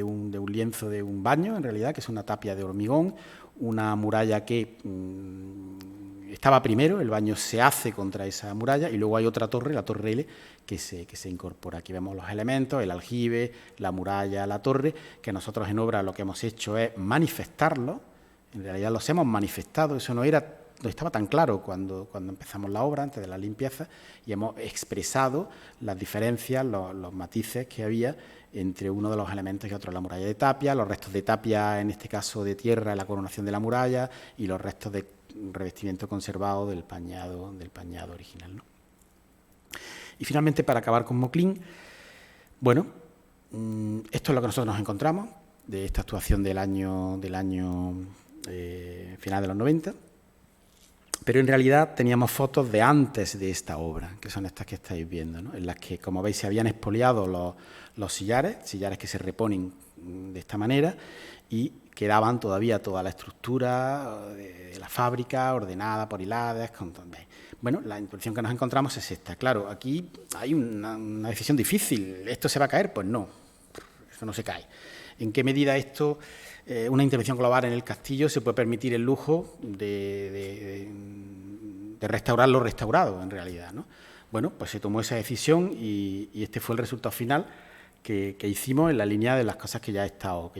un lienzo de un baño, en realidad, que es una tapia de hormigón, una muralla que estaba primero, el baño se hace contra esa muralla, y luego hay otra torre, la torre L, que se incorpora. Aquí vemos los elementos, el aljibe, la muralla, la torre, que nosotros en obra lo que hemos hecho es manifestarlo. En realidad los hemos manifestado, eso no era estaba tan claro cuando empezamos la obra, antes de la limpieza, y hemos expresado las diferencias, los matices que había entre uno de los elementos y otro, la muralla de tapia, los restos de tapia, en este caso de tierra, en la coronación de la muralla, y los restos de revestimiento conservado del pañado original, ¿no? Y finalmente, para acabar con Moclín, bueno, esto es lo que nosotros nos encontramos de esta actuación del año final de los 90, pero en realidad teníamos fotos de antes de esta obra, que son estas que estáis viendo, ¿no? En las que, como veis, se habían expoliado los sillares que se reponen de esta manera y quedaban todavía toda la estructura de la fábrica ordenada por hiladas. Bueno, la intuición que nos encontramos es esta. Claro, aquí hay una decisión difícil. ¿Esto se va a caer? Pues no, eso no se cae. ¿En qué medida esto, una intervención global en el castillo, se puede permitir el lujo de restaurar lo restaurado, en realidad, ¿no? Bueno, pues se tomó esa decisión y este fue el resultado final que hicimos en la línea de las cosas que ya he estado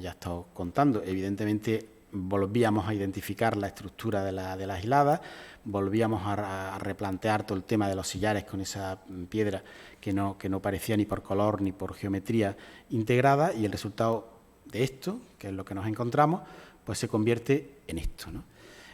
contando. Evidentemente, volvíamos a identificar la estructura de las hiladas, volvíamos a replantear todo el tema de los sillares con esa piedra que no parecía ni por color ni por geometría integrada, y el resultado de esto, que es lo que nos encontramos, pues se convierte en esto, ¿no?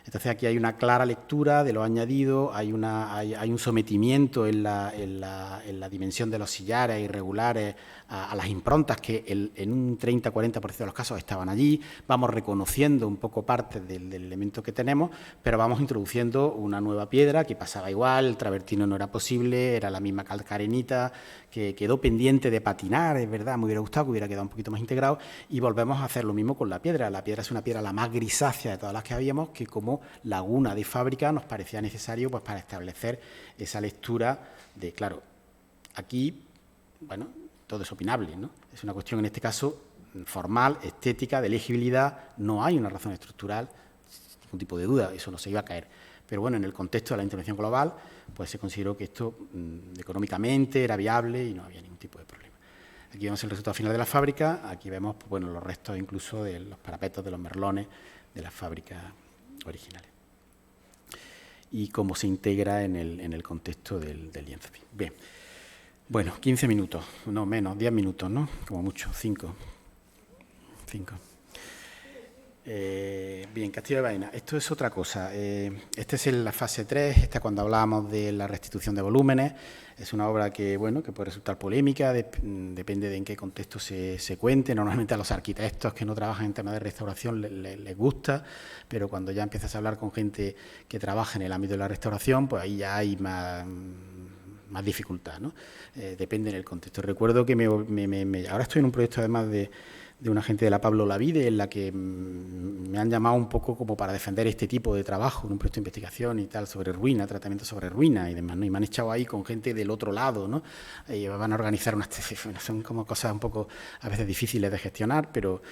Entonces aquí hay una clara lectura de lo añadido, hay un sometimiento en la dimensión de los sillares irregulares a las improntas que en un 30-40% de los casos estaban allí. Vamos reconociendo un poco parte del elemento que tenemos, pero vamos introduciendo una nueva piedra que pasaba igual, el travertino no era posible, era la misma calcarenita, que quedó pendiente de patinar, es verdad, me hubiera gustado que hubiera quedado un poquito más integrado, y volvemos a hacer lo mismo con la piedra. La piedra es una piedra la más grisácea de todas las que habíamos, que como laguna de fábrica nos parecía necesario pues para establecer esa lectura de, claro, aquí, bueno, todo es opinable, ¿no? Es una cuestión en este caso formal, estética, de legibilidad, no hay una razón estructural, ningún tipo de duda, eso no se iba a caer. Pero bueno, en el contexto de la intervención global, pues se consideró que esto económicamente era viable y no había ningún tipo de problema. Aquí vemos el resultado final de la fábrica, aquí vemos pues, bueno, los restos incluso de los parapetos, de los merlones de las fábricas originales. Y cómo se integra en el contexto del lienzo. Bien, bueno, 15 minutos, no menos, 10 minutos, ¿no? Como mucho, 5. Bien, Castillo de Baena, esto es otra cosa. Esta es la fase 3, esta cuando hablábamos de la restitución de volúmenes. Es una obra que, bueno, que puede resultar polémica, depende de en qué contexto se cuente. Normalmente a los arquitectos que no trabajan en temas de restauración les gusta, pero cuando ya empiezas a hablar con gente que trabaja en el ámbito de la restauración, pues ahí ya hay más dificultad, ¿no? Depende del contexto. Recuerdo que ahora estoy en un proyecto además de una gente de la Pablo Olavide, en la que me han llamado un poco como para defender este tipo de trabajo, en un proyecto de investigación y tal, sobre ruina, tratamiento sobre ruina y demás, ¿no? Y me han echado ahí con gente del otro lado, ¿no? Y van a organizar unas tesis, son como cosas un poco a veces difíciles de gestionar, pero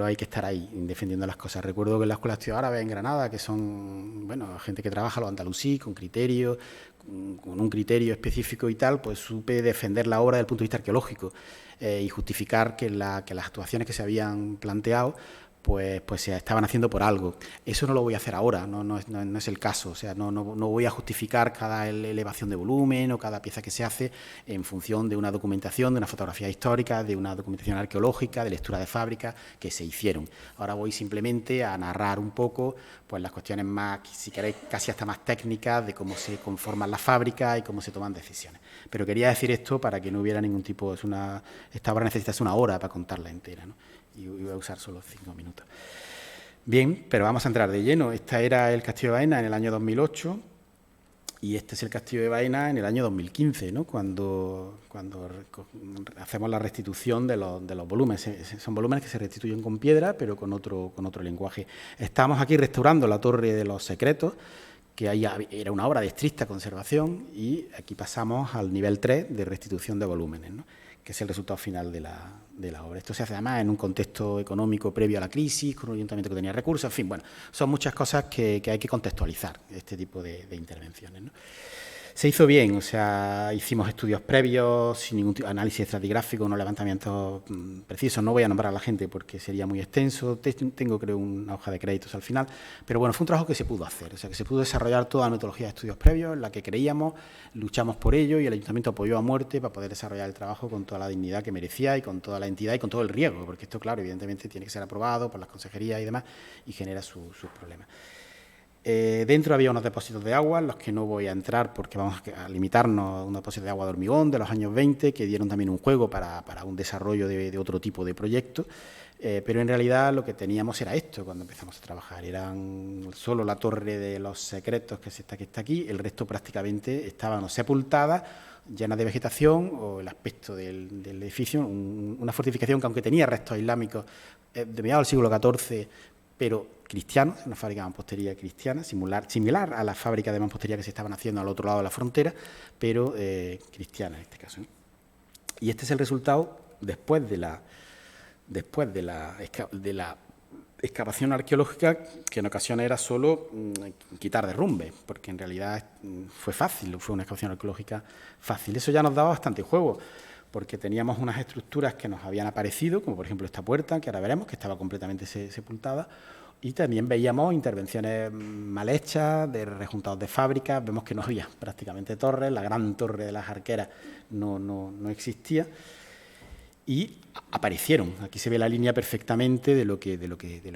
hay que estar ahí defendiendo las cosas. Recuerdo que en la Escuela de Estudios Árabes en Granada, que son, bueno, gente que trabaja lo andalusí, con criterio, con un criterio específico y tal, pues supe defender la obra desde el punto de vista arqueológico y justificar que las actuaciones que se habían planteado pues se estaban haciendo por algo. Eso no lo voy a hacer ahora, no es el caso. O sea, no voy a justificar cada elevación de volumen o cada pieza que se hace en función de una documentación, de una fotografía histórica, de una documentación arqueológica, de lectura de fábrica que se hicieron. Ahora voy simplemente a narrar un poco pues las cuestiones más, si queréis, casi hasta más técnicas de cómo se conforman las fábricas y cómo se toman decisiones. Pero quería decir esto para que no hubiera ningún tipo... Esta obra necesita una hora para contarla entera, ¿no? Y voy a usar solo 5 minutos. Bien, pero vamos a entrar de lleno. Este era el Castillo de Baena en el año 2008 y este es el Castillo de Baena en el año 2015, ¿no? Cuando hacemos la restitución de los volúmenes. Son volúmenes que se restituyen con piedra, pero con otro lenguaje. Estamos aquí restaurando la Torre de los Secretos, que ahí era una obra de estricta conservación, y aquí pasamos al nivel 3 de restitución de volúmenes, ¿no? Que es el resultado final de la obra. Esto se hace además en un contexto económico previo a la crisis, con un ayuntamiento que tenía recursos, en fin, bueno, son muchas cosas que hay que contextualizar, este tipo de intervenciones, ¿no? Se hizo bien, o sea, hicimos estudios previos, sin ningún análisis estratigráfico, unos levantamientos precisos. No voy a nombrar a la gente porque sería muy extenso. Tengo, creo, una hoja de créditos al final. Pero bueno, fue un trabajo que se pudo hacer. O sea, que se pudo desarrollar toda la metodología de estudios previos, en la que creíamos, luchamos por ello y el Ayuntamiento apoyó a muerte para poder desarrollar el trabajo con toda la dignidad que merecía y con toda la entidad y con todo el riesgo, porque esto, claro, evidentemente tiene que ser aprobado por las consejerías y demás y genera sus problemas. Dentro había unos depósitos de agua, en los que no voy a entrar porque vamos a limitarnos a un depósito de agua de hormigón de los años 20, que dieron también un juego para un desarrollo de otro tipo de proyectos, pero en realidad lo que teníamos era esto cuando empezamos a trabajar, eran solo la torre de los secretos que está aquí, el resto prácticamente estaban sepultadas, llenas de vegetación, o el aspecto del edificio, una fortificación que aunque tenía restos islámicos de mediados del siglo XIV, pero cristianos, una fábrica de mampostería cristiana, similar a la fábrica de mampostería que se estaban haciendo al otro lado de la frontera, pero cristiana en este caso, ¿no? Y este es el resultado después de la excavación arqueológica, que en ocasiones era solo quitar derrumbes, porque en realidad fue fácil, fue una excavación arqueológica fácil. Eso ya nos daba bastante juego, porque teníamos unas estructuras que nos habían aparecido, como por ejemplo esta puerta, que ahora veremos, que estaba completamente sepultada, y también veíamos intervenciones mal hechas, de rejuntados de fábricas, vemos que no había prácticamente torres, la gran torre de las arqueras no existía, y aparecieron. Aquí se ve la línea perfectamente de lo que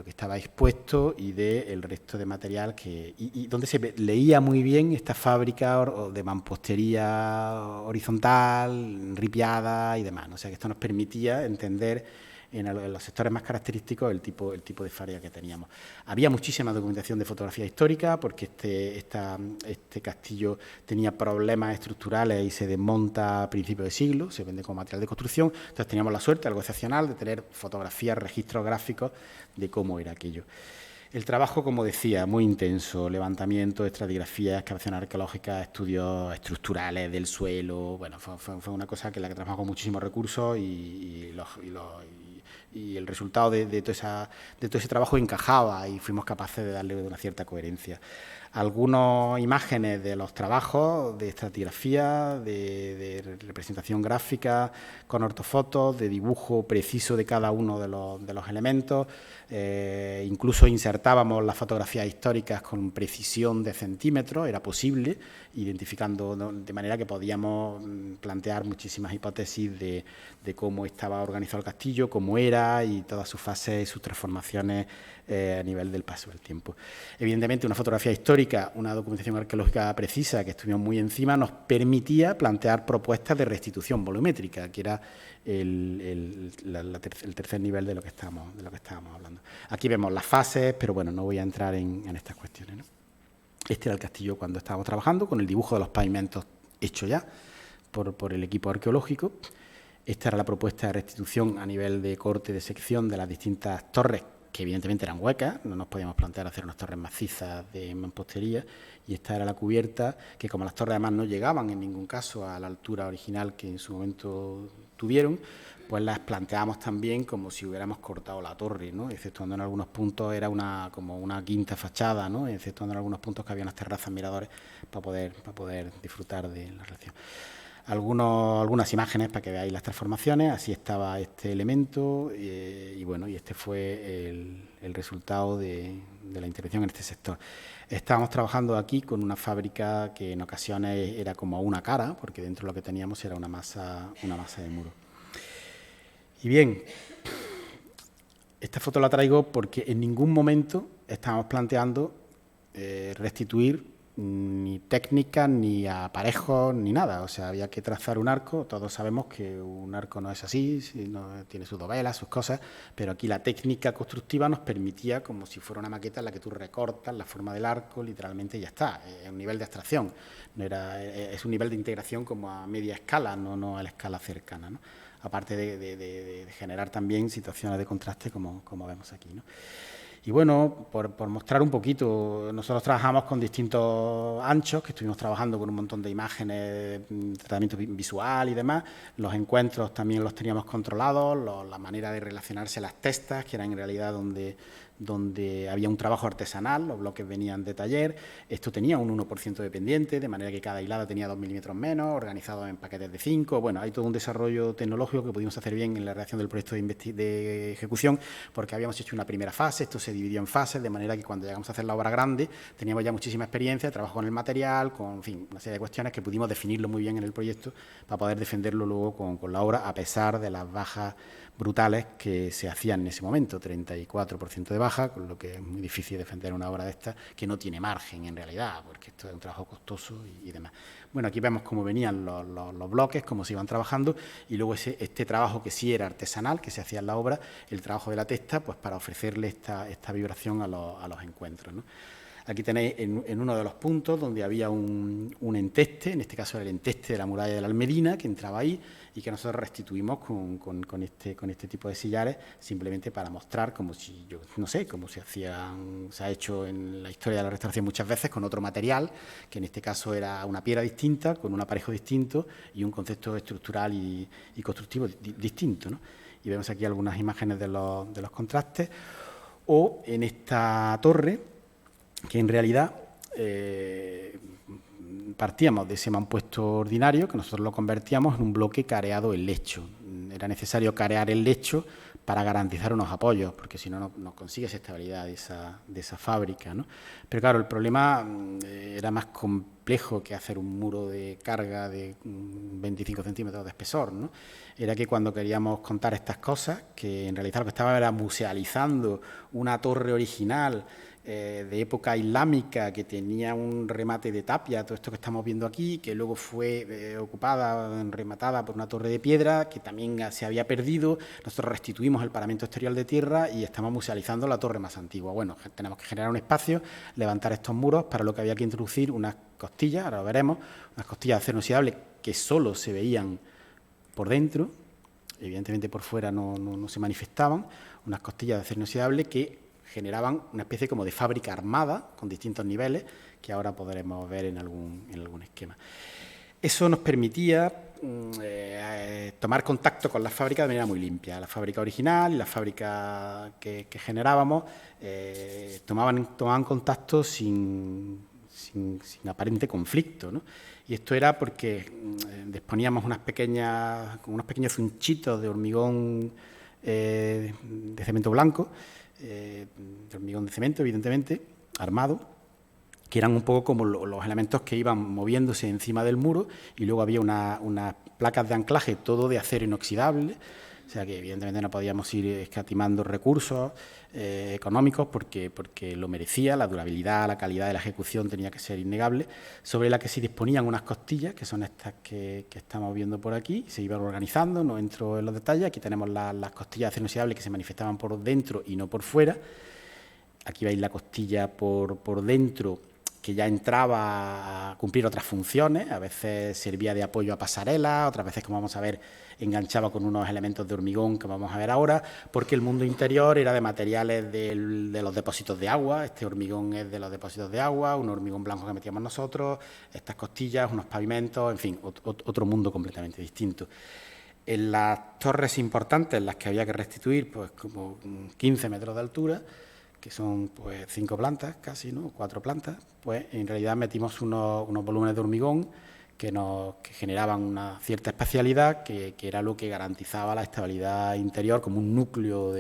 estaba expuesto y del resto de material y donde se leía muy bien esta fábrica de mampostería horizontal, ripiada y demás, ¿no? O sea que esto nos permitía entender en los sectores más característicos el tipo de fábrica que teníamos. Había muchísima documentación de fotografía histórica porque este castillo tenía problemas estructurales y se desmonta a principios de siglo, se vende como material de construcción, entonces teníamos la suerte, algo excepcional, de tener fotografías, registros gráficos de cómo era aquello. El trabajo, como decía, muy intenso, levantamiento, estratigrafía, excavación arqueológica, estudios estructurales del suelo, bueno, fue una cosa que trabajamos con muchísimos recursos y el resultado de todo ese trabajo encajaba y fuimos capaces de darle una cierta coherencia. Algunas imágenes de los trabajos de estratigrafía, de representación gráfica, con ortofotos, de dibujo preciso de cada uno de los elementos. Incluso insertábamos las fotografías históricas con precisión de centímetros, era posible, identificando de manera que podíamos plantear muchísimas hipótesis de cómo estaba organizado el castillo, cómo era y todas sus fases y sus transformaciones a nivel del paso del tiempo. Evidentemente, una fotografía histórica, una documentación arqueológica precisa, que estuvimos muy encima, nos permitía plantear propuestas de restitución volumétrica, que era el tercer nivel de lo que estábamos hablando. Aquí vemos las fases, pero bueno, no voy a entrar en estas cuestiones, ¿no? Este era el castillo cuando estábamos trabajando, con el dibujo de los pavimentos hecho ya por el equipo arqueológico. Esta era la propuesta de restitución a nivel de corte de sección de las distintas torres, que evidentemente eran huecas, no nos podíamos plantear hacer unas torres macizas de mampostería, y esta era la cubierta, que como las torres además no llegaban en ningún caso a la altura original que en su momento tuvieron, pues las planteamos también como si hubiéramos cortado la torre, ¿no? Exceptuando en algunos puntos era como una quinta fachada, ¿no? Exceptuando en algunos puntos que había unas terrazas miradores para poder disfrutar de la relación. Algunas imágenes para que veáis las transformaciones, así estaba este elemento y bueno, y este fue el resultado de la intervención en este sector. Estábamos trabajando aquí con una fábrica que en ocasiones era como una cara, porque dentro lo que teníamos era una masa de muro. Y bien, esta foto la traigo porque en ningún momento estábamos planteando restituir ni técnicas, ni aparejos, ni nada. O sea, había que trazar un arco. Todos sabemos que un arco no es así, tiene sus dovelas, sus cosas, pero aquí la técnica constructiva nos permitía, como si fuera una maqueta en la que tú recortas la forma del arco, literalmente y ya está. Es un nivel de abstracción, es un nivel de integración como a media escala, no a la escala cercana, ¿no? Aparte de generar también situaciones de contraste como vemos aquí, ¿no? Y bueno, por mostrar un poquito, nosotros trabajamos con distintos anchos, que estuvimos trabajando con un montón de imágenes, tratamiento visual y demás. Los encuentros también los teníamos controlados, la manera de relacionarse las testas, que eran en realidad donde donde había un trabajo artesanal, los bloques venían de taller, esto tenía un 1% de pendiente, de manera que cada hilada tenía 2 milímetros menos, organizado en paquetes de 5, bueno, hay todo un desarrollo tecnológico que pudimos hacer bien en la redacción del proyecto de ejecución, porque habíamos hecho una primera fase, esto se dividió en fases, de manera que cuando llegamos a hacer la obra grande teníamos ya muchísima experiencia, trabajo con el material, con, en fin, una serie de cuestiones que pudimos definirlo muy bien en el proyecto para poder defenderlo luego con la obra, a pesar de las bajas brutales que se hacían en ese momento, 34% de baja, con lo que es muy difícil defender una obra de esta que no tiene margen en realidad, porque esto es un trabajo costoso y demás. Bueno, aquí vemos cómo venían los bloques, cómo se iban trabajando, y luego este trabajo que sí era artesanal, que se hacía en la obra, el trabajo de la testa, pues para ofrecerle esta vibración a los encuentros, ¿no? Aquí tenéis en uno de los puntos donde había un enteste, en este caso era el enteste de la muralla de la Almedina, que entraba ahí y que nosotros restituimos con este tipo de sillares, simplemente para mostrar como si, yo no sé, como se ha hecho en la historia de la restauración muchas veces con otro material, que en este caso era una piedra distinta, con un aparejo distinto y un concepto estructural y constructivo distinto, ¿no? Y vemos aquí algunas imágenes de los contrastes. O en esta torre, que en realidad partíamos de ese mampuesto ordinario, que nosotros lo convertíamos en un bloque careado en lecho. Era necesario carear el lecho para garantizar unos apoyos, porque si no, no consigues estabilidad de esa fábrica, ¿no? Pero claro, el problema era más complejo que hacer un muro de carga de 25 centímetros de espesor, ¿no? Era que cuando queríamos contar estas cosas, que en realidad lo que estaba era musealizando una torre original de época islámica que tenía un remate de tapia, todo esto que estamos viendo aquí, que luego fue ocupada, rematada por una torre de piedra que también se había perdido. Nosotros restituimos el paramento exterior de tierra y estamos musealizando la torre más antigua. Bueno, tenemos que generar un espacio, levantar estos muros, para lo que había que introducir unas costillas, ahora lo veremos, unas costillas de acero inoxidable que solo se veían por dentro, evidentemente por fuera no se manifestaban, unas costillas de acero inoxidable que generaban una especie como de fábrica armada con distintos niveles que ahora podremos ver en algún esquema. Eso nos permitía tomar contacto con la fábrica de manera muy limpia. La fábrica original y la fábrica que generábamos tomaban contacto sin aparente conflicto, ¿no? Y esto era porque disponíamos unos pequeños zunchitos de hormigón de cemento blanco, de hormigón de cemento, evidentemente, armado, que eran un poco como los elementos que iban moviéndose encima del muro, y luego había unas placas de anclaje, todo de acero inoxidable, o sea que evidentemente no podíamos ir escatimando recursos económicos porque lo merecía, la durabilidad, la calidad de la ejecución tenía que ser innegable, sobre la que se disponían unas costillas, que son estas que estamos viendo por aquí, se iban organizando, no entro en los detalles, aquí tenemos las costillas de acero inoxidable que se manifestaban por dentro y no por fuera, aquí veis la costilla por dentro, que ya entraba a cumplir otras funciones, a veces servía de apoyo a pasarela, otras veces, como vamos a ver, enganchaba con unos elementos de hormigón que vamos a ver ahora, porque el mundo interior era de materiales de los depósitos de agua, este hormigón es de los depósitos de agua, un hormigón blanco que metíamos nosotros, estas costillas, unos pavimentos, en fin, otro mundo completamente distinto. En las torres importantes, las que había que restituir, pues como 15 metros de altura, que son pues 5 plantas casi, ¿no? 4 plantas, pues en realidad metimos unos volúmenes de hormigón que generaban una cierta especialidad, que era lo que garantizaba la estabilidad interior, como un núcleo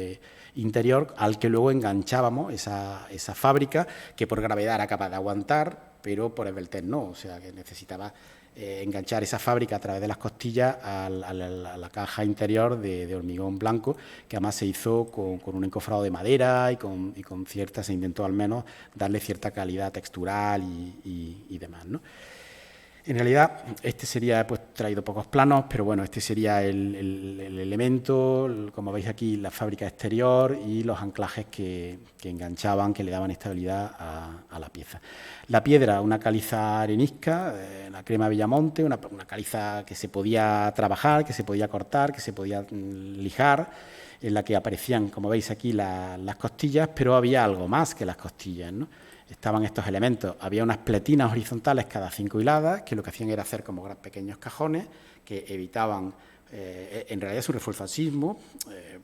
interior al que luego enganchábamos esa fábrica, que por gravedad era capaz de aguantar, pero por esbeltez no, o sea que necesitaba enganchar esa fábrica a través de las costillas a la caja interior de hormigón blanco, que además se hizo con un encofrado de madera y con cierta, se intentó al menos darle cierta calidad textural y demás, ¿no? En realidad, este sería, pues traído pocos planos, pero bueno, este sería el elemento, como veis aquí, la fábrica exterior y los anclajes que enganchaban, que le daban estabilidad a la pieza. La piedra, una caliza arenisca, la crema Villamonte, una caliza que se podía trabajar, que se podía cortar, que se podía lijar, en la que aparecían, como veis aquí, las costillas, pero había algo más que las costillas, ¿no? Estaban estos elementos, había unas pletinas horizontales cada 5 hiladas, que lo que hacían era hacer como pequeños cajones que evitaban en realidad es un refuerzo al sismo,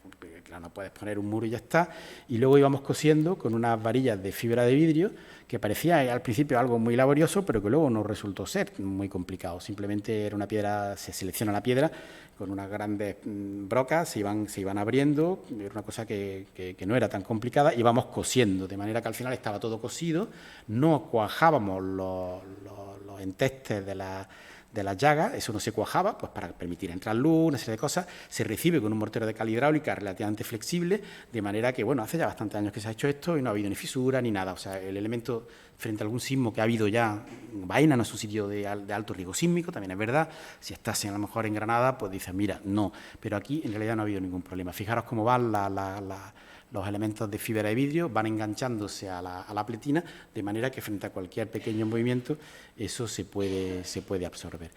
porque claro, no puedes poner un muro y ya está, y luego íbamos cosiendo con unas varillas de fibra de vidrio que parecía al principio algo muy laborioso, pero que luego no resultó ser muy complicado. Simplemente era una piedra, se selecciona la piedra con unas grandes brocas, se iban abriendo, era una cosa que no era tan complicada, íbamos cosiendo, de manera que al final estaba todo cosido, no cuajábamos los entestes de las llagas, eso no se cuajaba, pues para permitir entrar luz, una serie de cosas, se recibe con un mortero de cal hidráulica relativamente flexible, de manera que, bueno, hace ya bastantes años que se ha hecho esto y no ha habido ni fisura ni nada, o sea, el elemento frente a algún sismo que ha habido ya, Baena no es un sitio de alto riesgo sísmico, también es verdad, si estás a lo mejor en Granada, pues dices, mira, no, pero aquí en realidad no ha habido ningún problema. Fijaros cómo van los elementos de fibra de vidrio, van enganchándose a la pletina, de manera que frente a cualquier pequeño movimiento eso se puede absorber.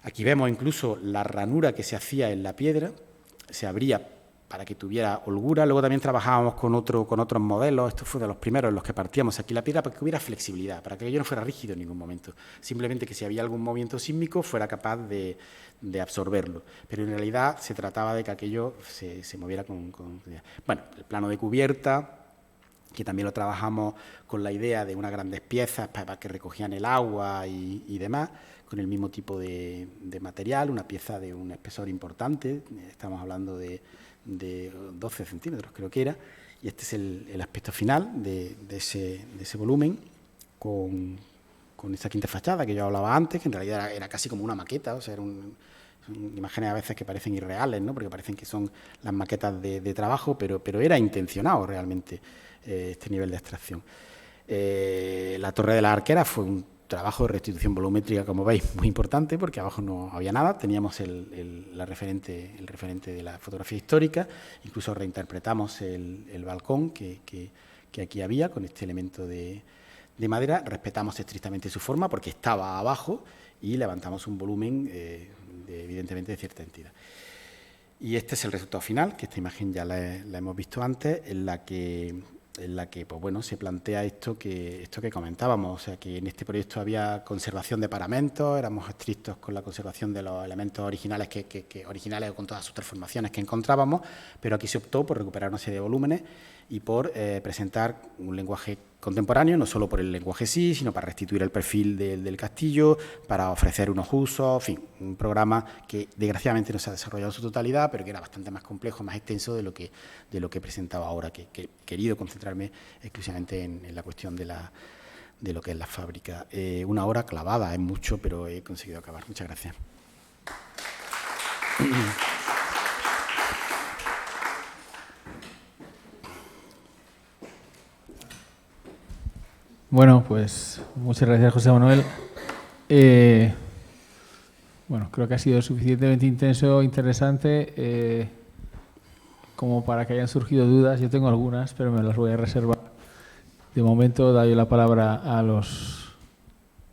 Aquí vemos incluso la ranura que se hacía en la piedra, se abría para que tuviera holgura. Luego también trabajábamos con otros modelos, esto fue de los primeros en los que partíamos aquí la piedra, para que hubiera flexibilidad, para que aquello no fuera rígido en ningún momento, simplemente que si había algún movimiento sísmico fuera capaz de absorberlo, pero en realidad se trataba de que aquello se moviera con... Bueno, el plano de cubierta, que también lo trabajamos con la idea de unas grandes piezas para que recogían el agua y demás, con el mismo tipo de material, una pieza de un espesor importante, estamos hablando de 12 centímetros creo que era, y este es el aspecto final de ese volumen, con esta quinta fachada que yo hablaba antes, que en realidad era casi como una maqueta, o sea, son imágenes a veces que parecen irreales, ¿no? Porque parecen que son las maquetas de trabajo, pero era intencionado realmente este nivel de abstracción. La Torre de la Arquera fue un trabajo de restitución volumétrica, como veis, muy importante, porque abajo no había nada, teníamos el referente de la fotografía histórica, incluso reinterpretamos el balcón que aquí había con este elemento de madera, respetamos estrictamente su forma porque estaba abajo y levantamos un volumen evidentemente de cierta entidad. Y este es el resultado final, que esta imagen ya la hemos visto antes, en la que pues bueno, se plantea esto que comentábamos, o sea, que en este proyecto había conservación de paramentos, éramos estrictos con la conservación de los elementos originales originales o con todas sus transformaciones que encontrábamos, pero aquí se optó por recuperar una serie de volúmenes y por presentar un lenguaje contemporáneo, no solo por el lenguaje sí, sino para restituir el perfil del castillo, para ofrecer unos usos, en fin, un programa que desgraciadamente no se ha desarrollado en su totalidad, pero que era bastante más complejo, más extenso de lo que he presentado ahora, que he querido concentrarme exclusivamente en la cuestión de lo que es la fábrica. Una hora clavada, es mucho, pero he conseguido acabar. Muchas gracias. Bueno, pues muchas gracias, José Manuel. Bueno, creo que ha sido suficientemente intenso, interesante, como para que hayan surgido dudas. Yo tengo algunas, pero me las voy a reservar. De momento, doy la palabra a los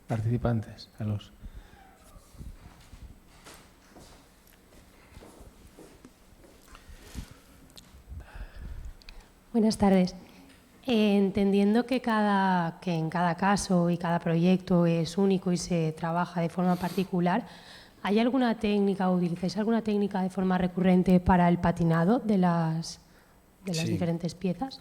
participantes. Buenas tardes. Entendiendo que en cada caso y cada proyecto es único y se trabaja de forma particular, ¿hay alguna técnica o utilizáis alguna técnica de forma recurrente para el patinado de las diferentes piezas?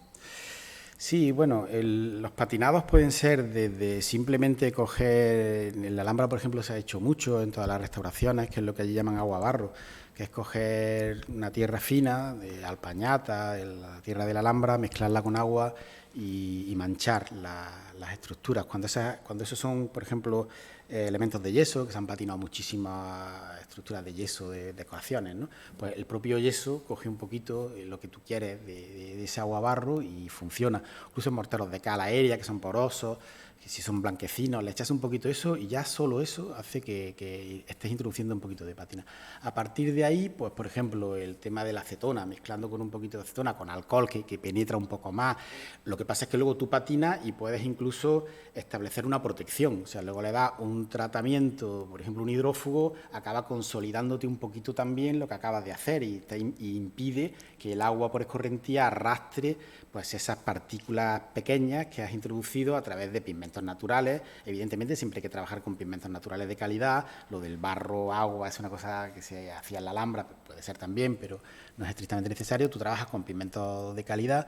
Sí, bueno, los patinados pueden ser desde simplemente coger, en la Alhambra, por ejemplo, se ha hecho mucho en todas las restauraciones, que es lo que allí llaman agua-barro, que es coger una tierra fina, de alpañata, la tierra de la Alhambra, mezclarla con agua y manchar las estructuras. Cuando esos son, por ejemplo, elementos de yeso, que se han patinado muchísimas estructuras de yeso, de decoraciones, ¿no? Pues el propio yeso coge un poquito lo que tú quieres de ese agua-barro y funciona. Incluso en morteros de cal aérea, que son porosos, que si son blanquecinos, le echas un poquito eso y ya solo eso hace que estés introduciendo un poquito de pátina. A partir de ahí, pues por ejemplo, el tema de la acetona, mezclando con un poquito de acetona, con alcohol que penetra un poco más. Lo que pasa es que luego tú patinas y puedes incluso establecer una protección, o sea, luego le das un un tratamiento, por ejemplo un hidrófugo, acaba consolidándote un poquito también lo que acabas de hacer y impide que el agua por escorrentía arrastre pues esas partículas pequeñas que has introducido a través de pigmentos naturales. Evidentemente siempre hay que trabajar con pigmentos naturales de calidad. Lo del barro, agua, es una cosa que se hacía en la Alhambra, puede ser también, pero no es estrictamente necesario. Tú trabajas con pigmentos de calidad.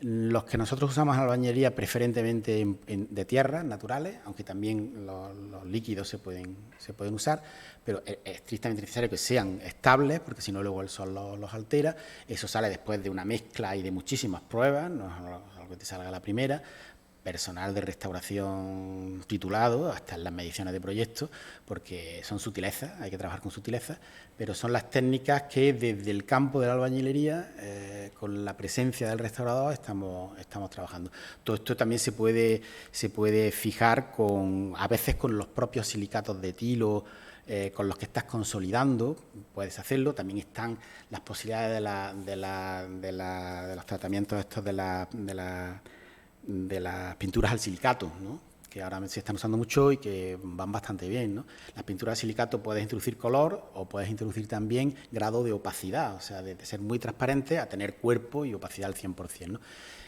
Los que nosotros usamos en albañilería preferentemente de tierra, naturales, aunque también los líquidos se pueden usar, pero es estrictamente necesario que sean estables, porque si no luego el sol los altera. Eso sale después de una mezcla y de muchísimas pruebas, no es algo que te salga a la primera. Personal de restauración titulado, hasta en las mediciones de proyectos, porque son sutilezas, hay que trabajar con sutilezas, pero son las técnicas que desde el campo de la albañilería, con la presencia del restaurador, estamos trabajando. Todo esto también se puede fijar a veces con los propios silicatos de etilo, con los que estás consolidando, puedes hacerlo. También están las posibilidades de los tratamientos estos de las pinturas al silicato, ¿no? Que ahora se están usando mucho y que van bastante bien, ¿no? Las pinturas al silicato puedes introducir color o puedes introducir también grado de opacidad, o sea, de ser muy transparente a tener cuerpo y opacidad al 100%, ¿no?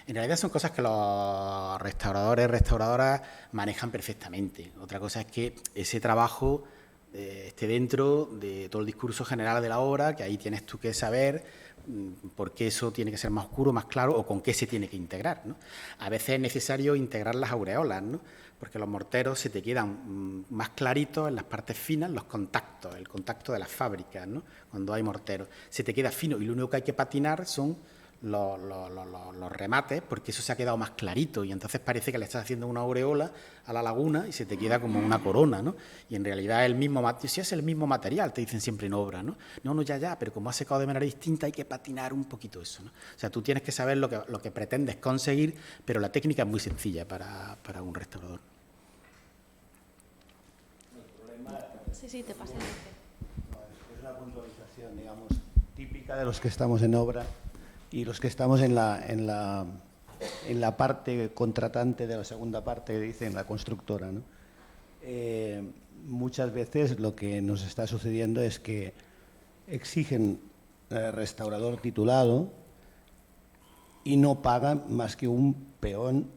En realidad son cosas que los restauradores, restauradoras manejan perfectamente. Otra cosa es que ese trabajo esté dentro de todo el discurso general de la obra, que ahí tienes tú que saber por qué eso tiene que ser más oscuro, más claro, o con qué se tiene que integrar, ¿no? A veces es necesario integrar las aureolas, ¿no? Porque los morteros se te quedan más claritos en las partes finas, los contactos, el contacto de las fábricas, ¿no? Cuando hay morteros, se te queda fino y lo único que hay que patinar son los remates, porque eso se ha quedado más clarito y entonces parece que le estás haciendo una aureola a la laguna y se te queda como una corona, ¿no? Y en realidad es el mismo material, si es el mismo material, te dicen siempre en obra, ¿no? No, ya, pero como ha secado de manera distinta hay que patinar un poquito eso, ¿no? O sea, tú tienes que saber lo que pretendes conseguir, pero la técnica es muy sencilla para un restaurador. Sí, te pasa. Es una puntualización, digamos, típica de los que estamos en obra y los que estamos en la parte contratante de la segunda parte, que dicen la constructora, ¿no? Muchas veces lo que nos está sucediendo es que exigen restaurador titulado y no pagan más que un peón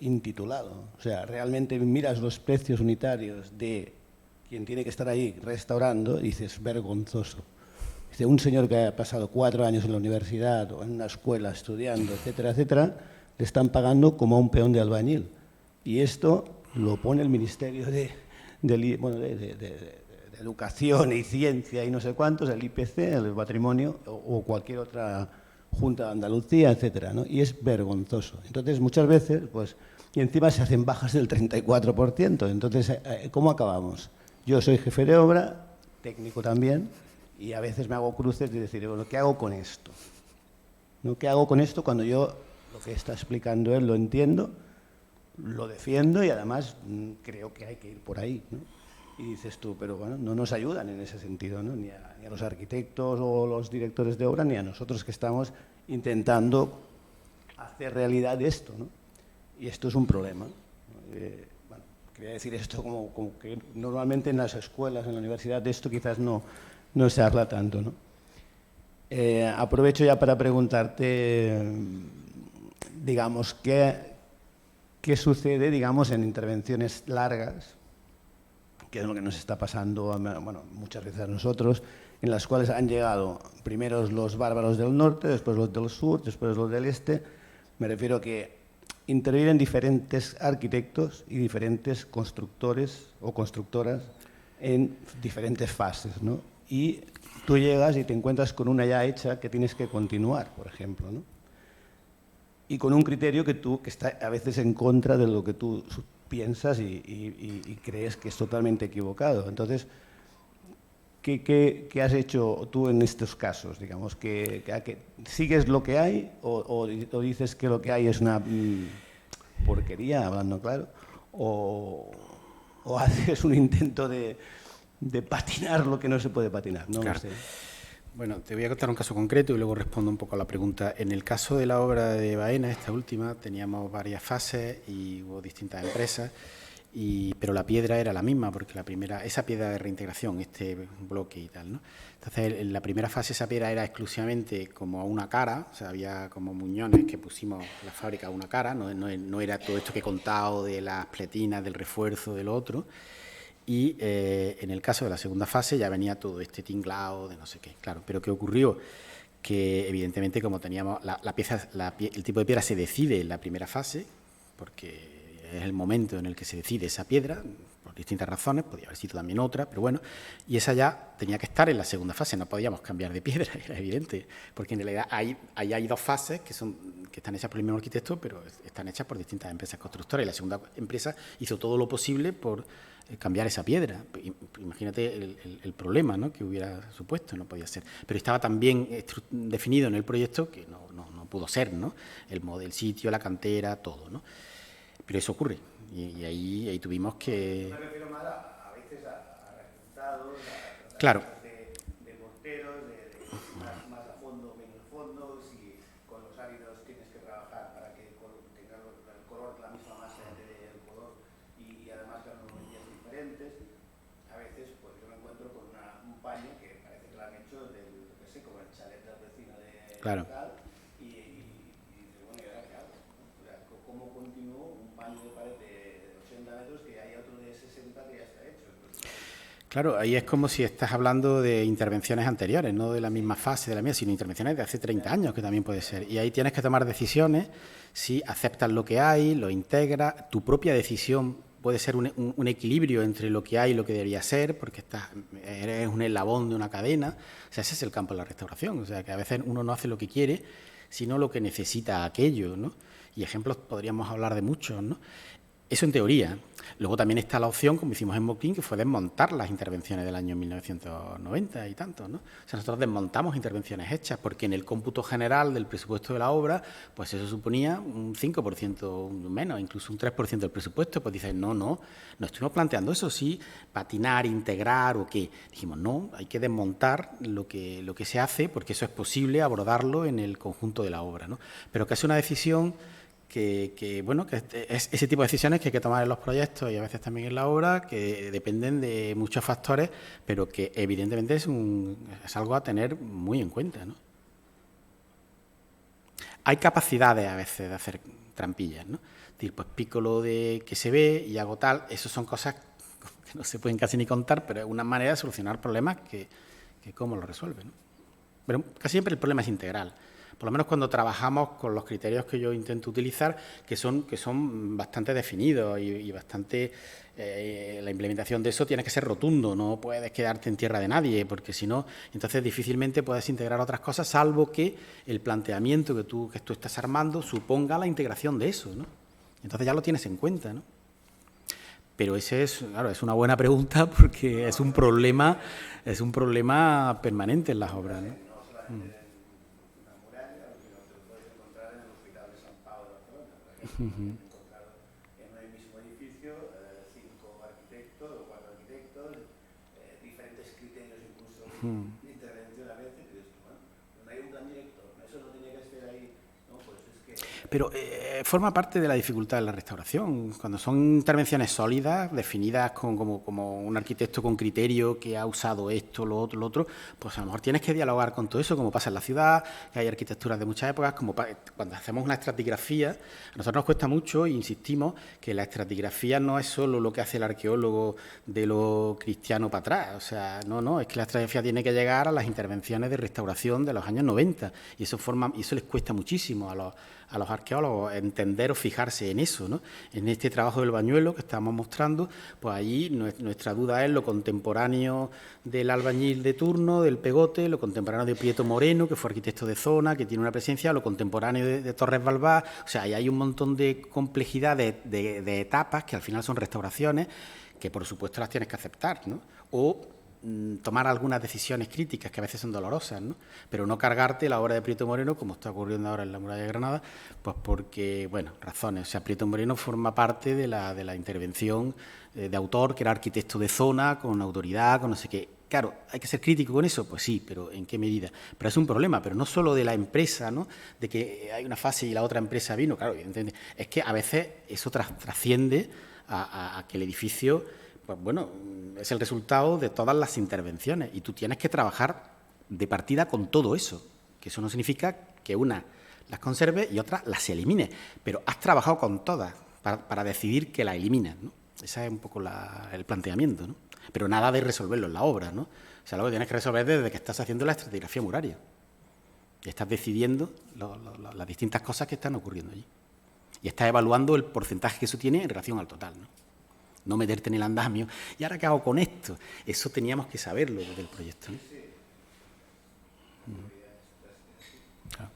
intitulado. O sea, realmente miras los precios unitarios de quien tiene que estar ahí restaurando y dices, vergonzoso. Dice, un señor que ha pasado 4 años en la universidad o en una escuela estudiando, etcétera, etcétera, le están pagando como a un peón de albañil. Y esto lo pone el Ministerio de Educación y Ciencia y no sé cuántos, el IPC, el Patrimonio o cualquier otra Junta de Andalucía, etcétera, ¿no? Y es vergonzoso. Entonces, muchas veces, pues, y encima se hacen bajas del 34%. Entonces, ¿cómo acabamos? Yo soy jefe de obra, técnico también, y a veces me hago cruces de decir, bueno, ¿qué hago con esto? ¿No? ¿Qué hago con esto cuando yo lo que está explicando él lo entiendo, lo defiendo y además creo que hay que ir por ahí, ¿no? Y dices tú, pero bueno, no nos ayudan en ese sentido, ¿no? Ni a los arquitectos o los directores de obra, ni a nosotros que estamos intentando hacer realidad esto, ¿no? Y esto es un problema. Bueno, quería decir esto como que normalmente en las escuelas, en la universidad, de esto quizás no se habla tanto, ¿no? Aprovecho ya para preguntarte, digamos, ¿qué sucede, digamos, en intervenciones largas, que es lo que nos está pasando, bueno, muchas veces a nosotros, en las cuales han llegado primero los bárbaros del norte, después los del sur, después los del este? Me refiero a que intervienen diferentes arquitectos y diferentes constructores o constructoras en diferentes fases, ¿no? Y tú llegas y te encuentras con una ya hecha que tienes que continuar, por ejemplo, ¿no? Y con un criterio que está a veces en contra de lo que tú piensas y crees que es totalmente equivocado. Entonces, ¿qué has hecho tú en estos casos? Digamos, que ¿sigues lo que hay o dices que lo que hay es una porquería, hablando claro, o haces un intento de patinar lo que no se puede patinar? No Claro. lo sé. Bueno, te voy a contar un caso concreto y luego respondo un poco a la pregunta. En el caso de la obra de Baena, esta última, teníamos varias fases y hubo distintas empresas pero la piedra era la misma, porque esa piedra de reintegración, este bloque y tal, ¿no? Entonces, en la primera fase esa piedra era exclusivamente como una cara, o sea, había como muñones que pusimos en la fábrica a una cara, no era todo esto que he contado de las pletinas, del refuerzo, del otro. Y en el caso de la segunda fase ya venía todo este tinglado de no sé qué, claro. Pero ¿qué ocurrió? Que evidentemente como teníamos el tipo de piedra se decide en la primera fase, porque es el momento en el que se decide esa piedra, por distintas razones, podía haber sido también otra, pero bueno, y esa ya tenía que estar en la segunda fase, no podíamos cambiar de piedra, era evidente, porque en realidad ahí hay dos fases que están hechas por el mismo arquitecto, pero están hechas por distintas empresas constructoras, y la segunda empresa hizo todo lo posible por cambiar esa piedra. Imagínate el problema, ¿no?, que hubiera supuesto, no podía ser. Pero estaba tan bien definido en el proyecto que no pudo ser, ¿no? El sitio, la cantera, todo, ¿no? Pero eso ocurre, y ahí tuvimos que... Me refiero más a veces a resultados, claro. de morteros, más a fondo, menos fondo, si con los áridos tienes que trabajar para que tenga el color, la misma masa del color y además granulometrías diferentes. A veces pues yo me encuentro con un paño que parece que lo han hecho como el chalet del vecino de claro. local, y dices, bueno, ¿y ahora qué hago? O sea, ¿cómo continúo un paño de pared de 80 metros que hay otro de 60 que ya está hecho? Claro, ahí es como si estás hablando de intervenciones anteriores, no de la misma fase de la mía, sino intervenciones de hace 30 años, que también puede ser. Y ahí tienes que tomar decisiones, si aceptas lo que hay, lo integras, tu propia decisión puede ser un equilibrio entre lo que hay y lo que debería ser, porque eres un eslabón de una cadena. O sea, ese es el campo de la restauración. O sea, que a veces uno no hace lo que quiere, sino lo que necesita aquello, ¿no? Y ejemplos podríamos hablar de muchos, ¿no? Eso en teoría. Luego también está la opción, como hicimos en Moquín, que fue desmontar las intervenciones del año 1990 y tanto, ¿no? O sea, nosotros desmontamos intervenciones hechas, porque en el cómputo general del presupuesto de la obra, pues eso suponía un 5% menos, incluso un 3% del presupuesto. Pues dices, no estuvimos planteando eso, sí, patinar, integrar o qué. Dijimos, no, hay que desmontar lo que se hace, porque eso es posible abordarlo en el conjunto de la obra, ¿no? Pero que es una decisión que es ese tipo de decisiones que hay que tomar en los proyectos y a veces también en la obra, que dependen de muchos factores, pero que evidentemente es algo a tener muy en cuenta, ¿no? Hay capacidades a veces de hacer trampillas, ¿no? Es decir, pues pico lo de que se ve y hago tal. Eso son cosas que no se pueden casi ni contar, pero es una manera de solucionar problemas que cómo lo resuelve, ¿no? Pero casi siempre el problema es integral. Por lo menos cuando trabajamos con los criterios que yo intento utilizar, que son bastante definidos y bastante... la implementación de eso tiene que ser rotundo, no puedes quedarte en tierra de nadie, porque si no, entonces difícilmente puedes integrar otras cosas, salvo que el planteamiento que tú estás armando suponga la integración de eso, ¿no? Entonces ya lo tienes en cuenta, ¿no? Pero es una buena pregunta, porque es un problema permanente en las obras, ¿no? Encontrado en el mismo edificio 5 arquitectos o 4 arquitectos, diferentes criterios incluso de intervención a veces, y dices, bueno, no hay un plan director, eso no tenía que estar ahí, no, pues es que... Pero forma parte de la dificultad de la restauración. Cuando son intervenciones sólidas, definidas como un arquitecto con criterio que ha usado esto, lo otro, pues a lo mejor tienes que dialogar con todo eso, como pasa en la ciudad, que hay arquitecturas de muchas épocas, cuando hacemos una estratigrafía, a nosotros nos cuesta mucho, e insistimos, que la estratigrafía no es solo lo que hace el arqueólogo de lo cristiano para atrás. O sea, no, es que la estratigrafía tiene que llegar a las intervenciones de restauración de los años 90, y eso les cuesta muchísimo a los arqueólogos entender o fijarse en eso, ¿no? En este trabajo del bañuelo que estamos mostrando, pues allí nuestra duda es lo contemporáneo del albañil de turno, del Pegote, lo contemporáneo de Prieto Moreno, que fue arquitecto de zona, que tiene una presencia, lo contemporáneo de Torres Balbás. O sea, ahí hay un montón de complejidad de etapas que al final son restauraciones que por supuesto las tienes que aceptar, ¿no? O tomar algunas decisiones críticas que a veces son dolorosas, ¿no? Pero no cargarte la obra de Prieto Moreno, como está ocurriendo ahora en la muralla de Granada, pues porque, bueno, razones. O sea, Prieto Moreno forma parte de la intervención de autor, que era arquitecto de zona, con autoridad, con no sé qué. Claro, ¿hay que ser crítico con eso? Pues sí, pero ¿en qué medida? Pero es un problema, pero no solo de la empresa, ¿no? De que hay una fase y la otra empresa vino, claro, evidentemente. Es que a veces eso trasciende a que el edificio, pues bueno, es el resultado de todas las intervenciones y tú tienes que trabajar de partida con todo eso, que eso no significa que unas las conserves y otras las elimines, pero has trabajado con todas para decidir que las eliminas, ¿no? Ese es un poco el planteamiento, ¿no? Pero nada de resolverlo en la obra, ¿no? O sea, lo que tienes que resolver desde que estás haciendo la estratigrafía muraria. Y estás decidiendo las distintas cosas que están ocurriendo allí. Y estás evaluando el porcentaje que eso tiene en relación al total, ¿no? No meterte en el andamio. ¿Y ahora qué hago con esto? Eso teníamos que saberlo desde el proyecto, ¿no? Claro.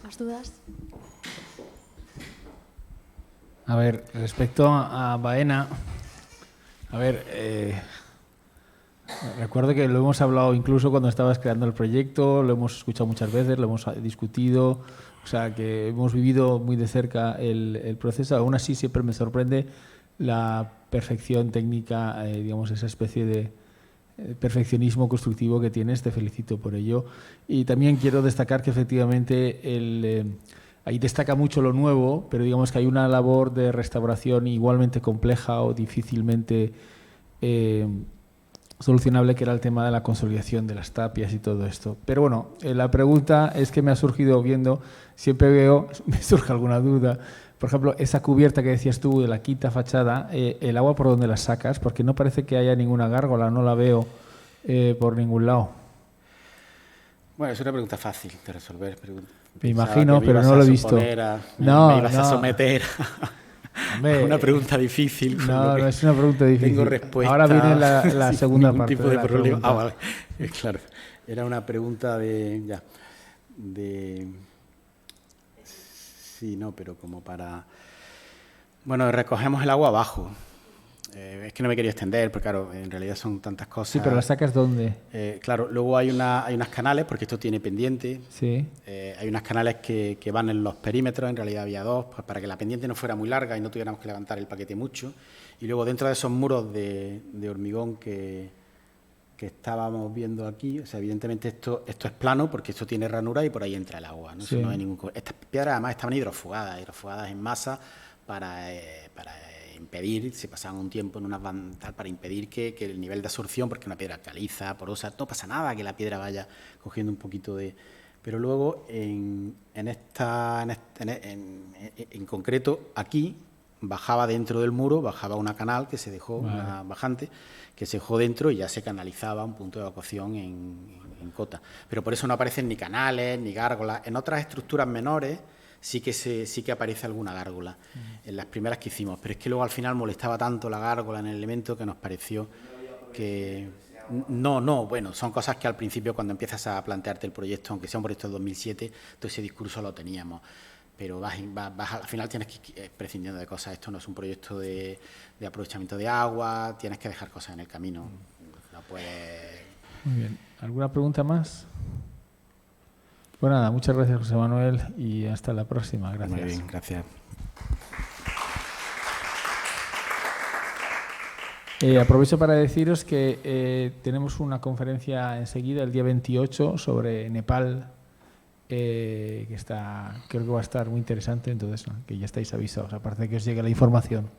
¿Más dudas? A ver, respecto a Baena, a ver, recuerdo que lo hemos hablado incluso cuando estabas creando el proyecto, lo hemos escuchado muchas veces, lo hemos discutido, o sea, que hemos vivido muy de cerca el proceso. Aún así, siempre me sorprende la perfección técnica, digamos, esa especie de perfeccionismo constructivo que tienes. Te felicito por ello. Y también quiero destacar que efectivamente ahí destaca mucho lo nuevo, pero digamos que hay una labor de restauración igualmente compleja o difícilmente solucionable, que era el tema de la consolidación de las tapias y todo esto. Pero bueno, la pregunta es que me ha surgido viendo, siempre veo, me surge alguna duda. Por ejemplo, esa cubierta que decías tú de la quinta fachada, ¿el agua por dónde la sacas? Porque no parece que haya ninguna gárgola, no la veo por ningún lado. Bueno, es una pregunta fácil de resolver. Me imagino, pero no lo he visto. Me ibas a someter Hombre, una pregunta difícil. No, no es una pregunta difícil. Tengo respuesta. Ahora viene la sin segunda ningún parte tipo de la problema. pregunta. Vale. Claro. Era una pregunta sí, no, pero como para... Bueno, recogemos el agua abajo. Es que no me quería extender, porque claro, en realidad son tantas cosas. Sí, pero ¿la sacas dónde? Claro, luego hay unas canales, porque esto tiene pendiente. Sí. Hay unas canales que van en los perímetros, en realidad había dos, pues para que la pendiente no fuera muy larga y no tuviéramos que levantar el paquete mucho. Y luego dentro de esos muros de hormigón que estábamos viendo aquí, o sea, evidentemente esto es plano porque esto tiene ranura y por ahí entra el agua, ¿no? Sí. Eso no hay estas piedras además estaban hidrofugadas en masa para impedir, se pasaban un tiempo en unas bandas para impedir que el nivel de absorción, porque una piedra caliza, porosa, no pasa nada que la piedra vaya cogiendo un poquito de... Pero luego en concreto aquí bajaba dentro del muro, bajaba una canal que se dejó, una bajante, que se dejó dentro y ya se canalizaba un punto de evacuación en cota. Pero por eso no aparecen ni canales, ni gárgolas. En otras estructuras menores sí que aparece alguna gárgola, en las primeras que hicimos, pero es que luego al final molestaba tanto la gárgola en el elemento que nos pareció que... No, bueno, son cosas que al principio cuando empiezas a plantearte el proyecto, aunque sea un proyecto de 2007, todo ese discurso lo teníamos. Pero al final tienes que ir prescindiendo de cosas. Esto no es un proyecto de aprovechamiento de agua, tienes que dejar cosas en el camino. No puedes... Muy bien. ¿Alguna pregunta más? Pues nada, muchas gracias, José Manuel, y hasta la próxima. Gracias. Muy bien, gracias. Aprovecho para deciros que tenemos una conferencia enseguida, el día 28, sobre Nepal, que creo que va a estar muy interesante, entonces que ya estáis avisados, aparte de que os llegue la información.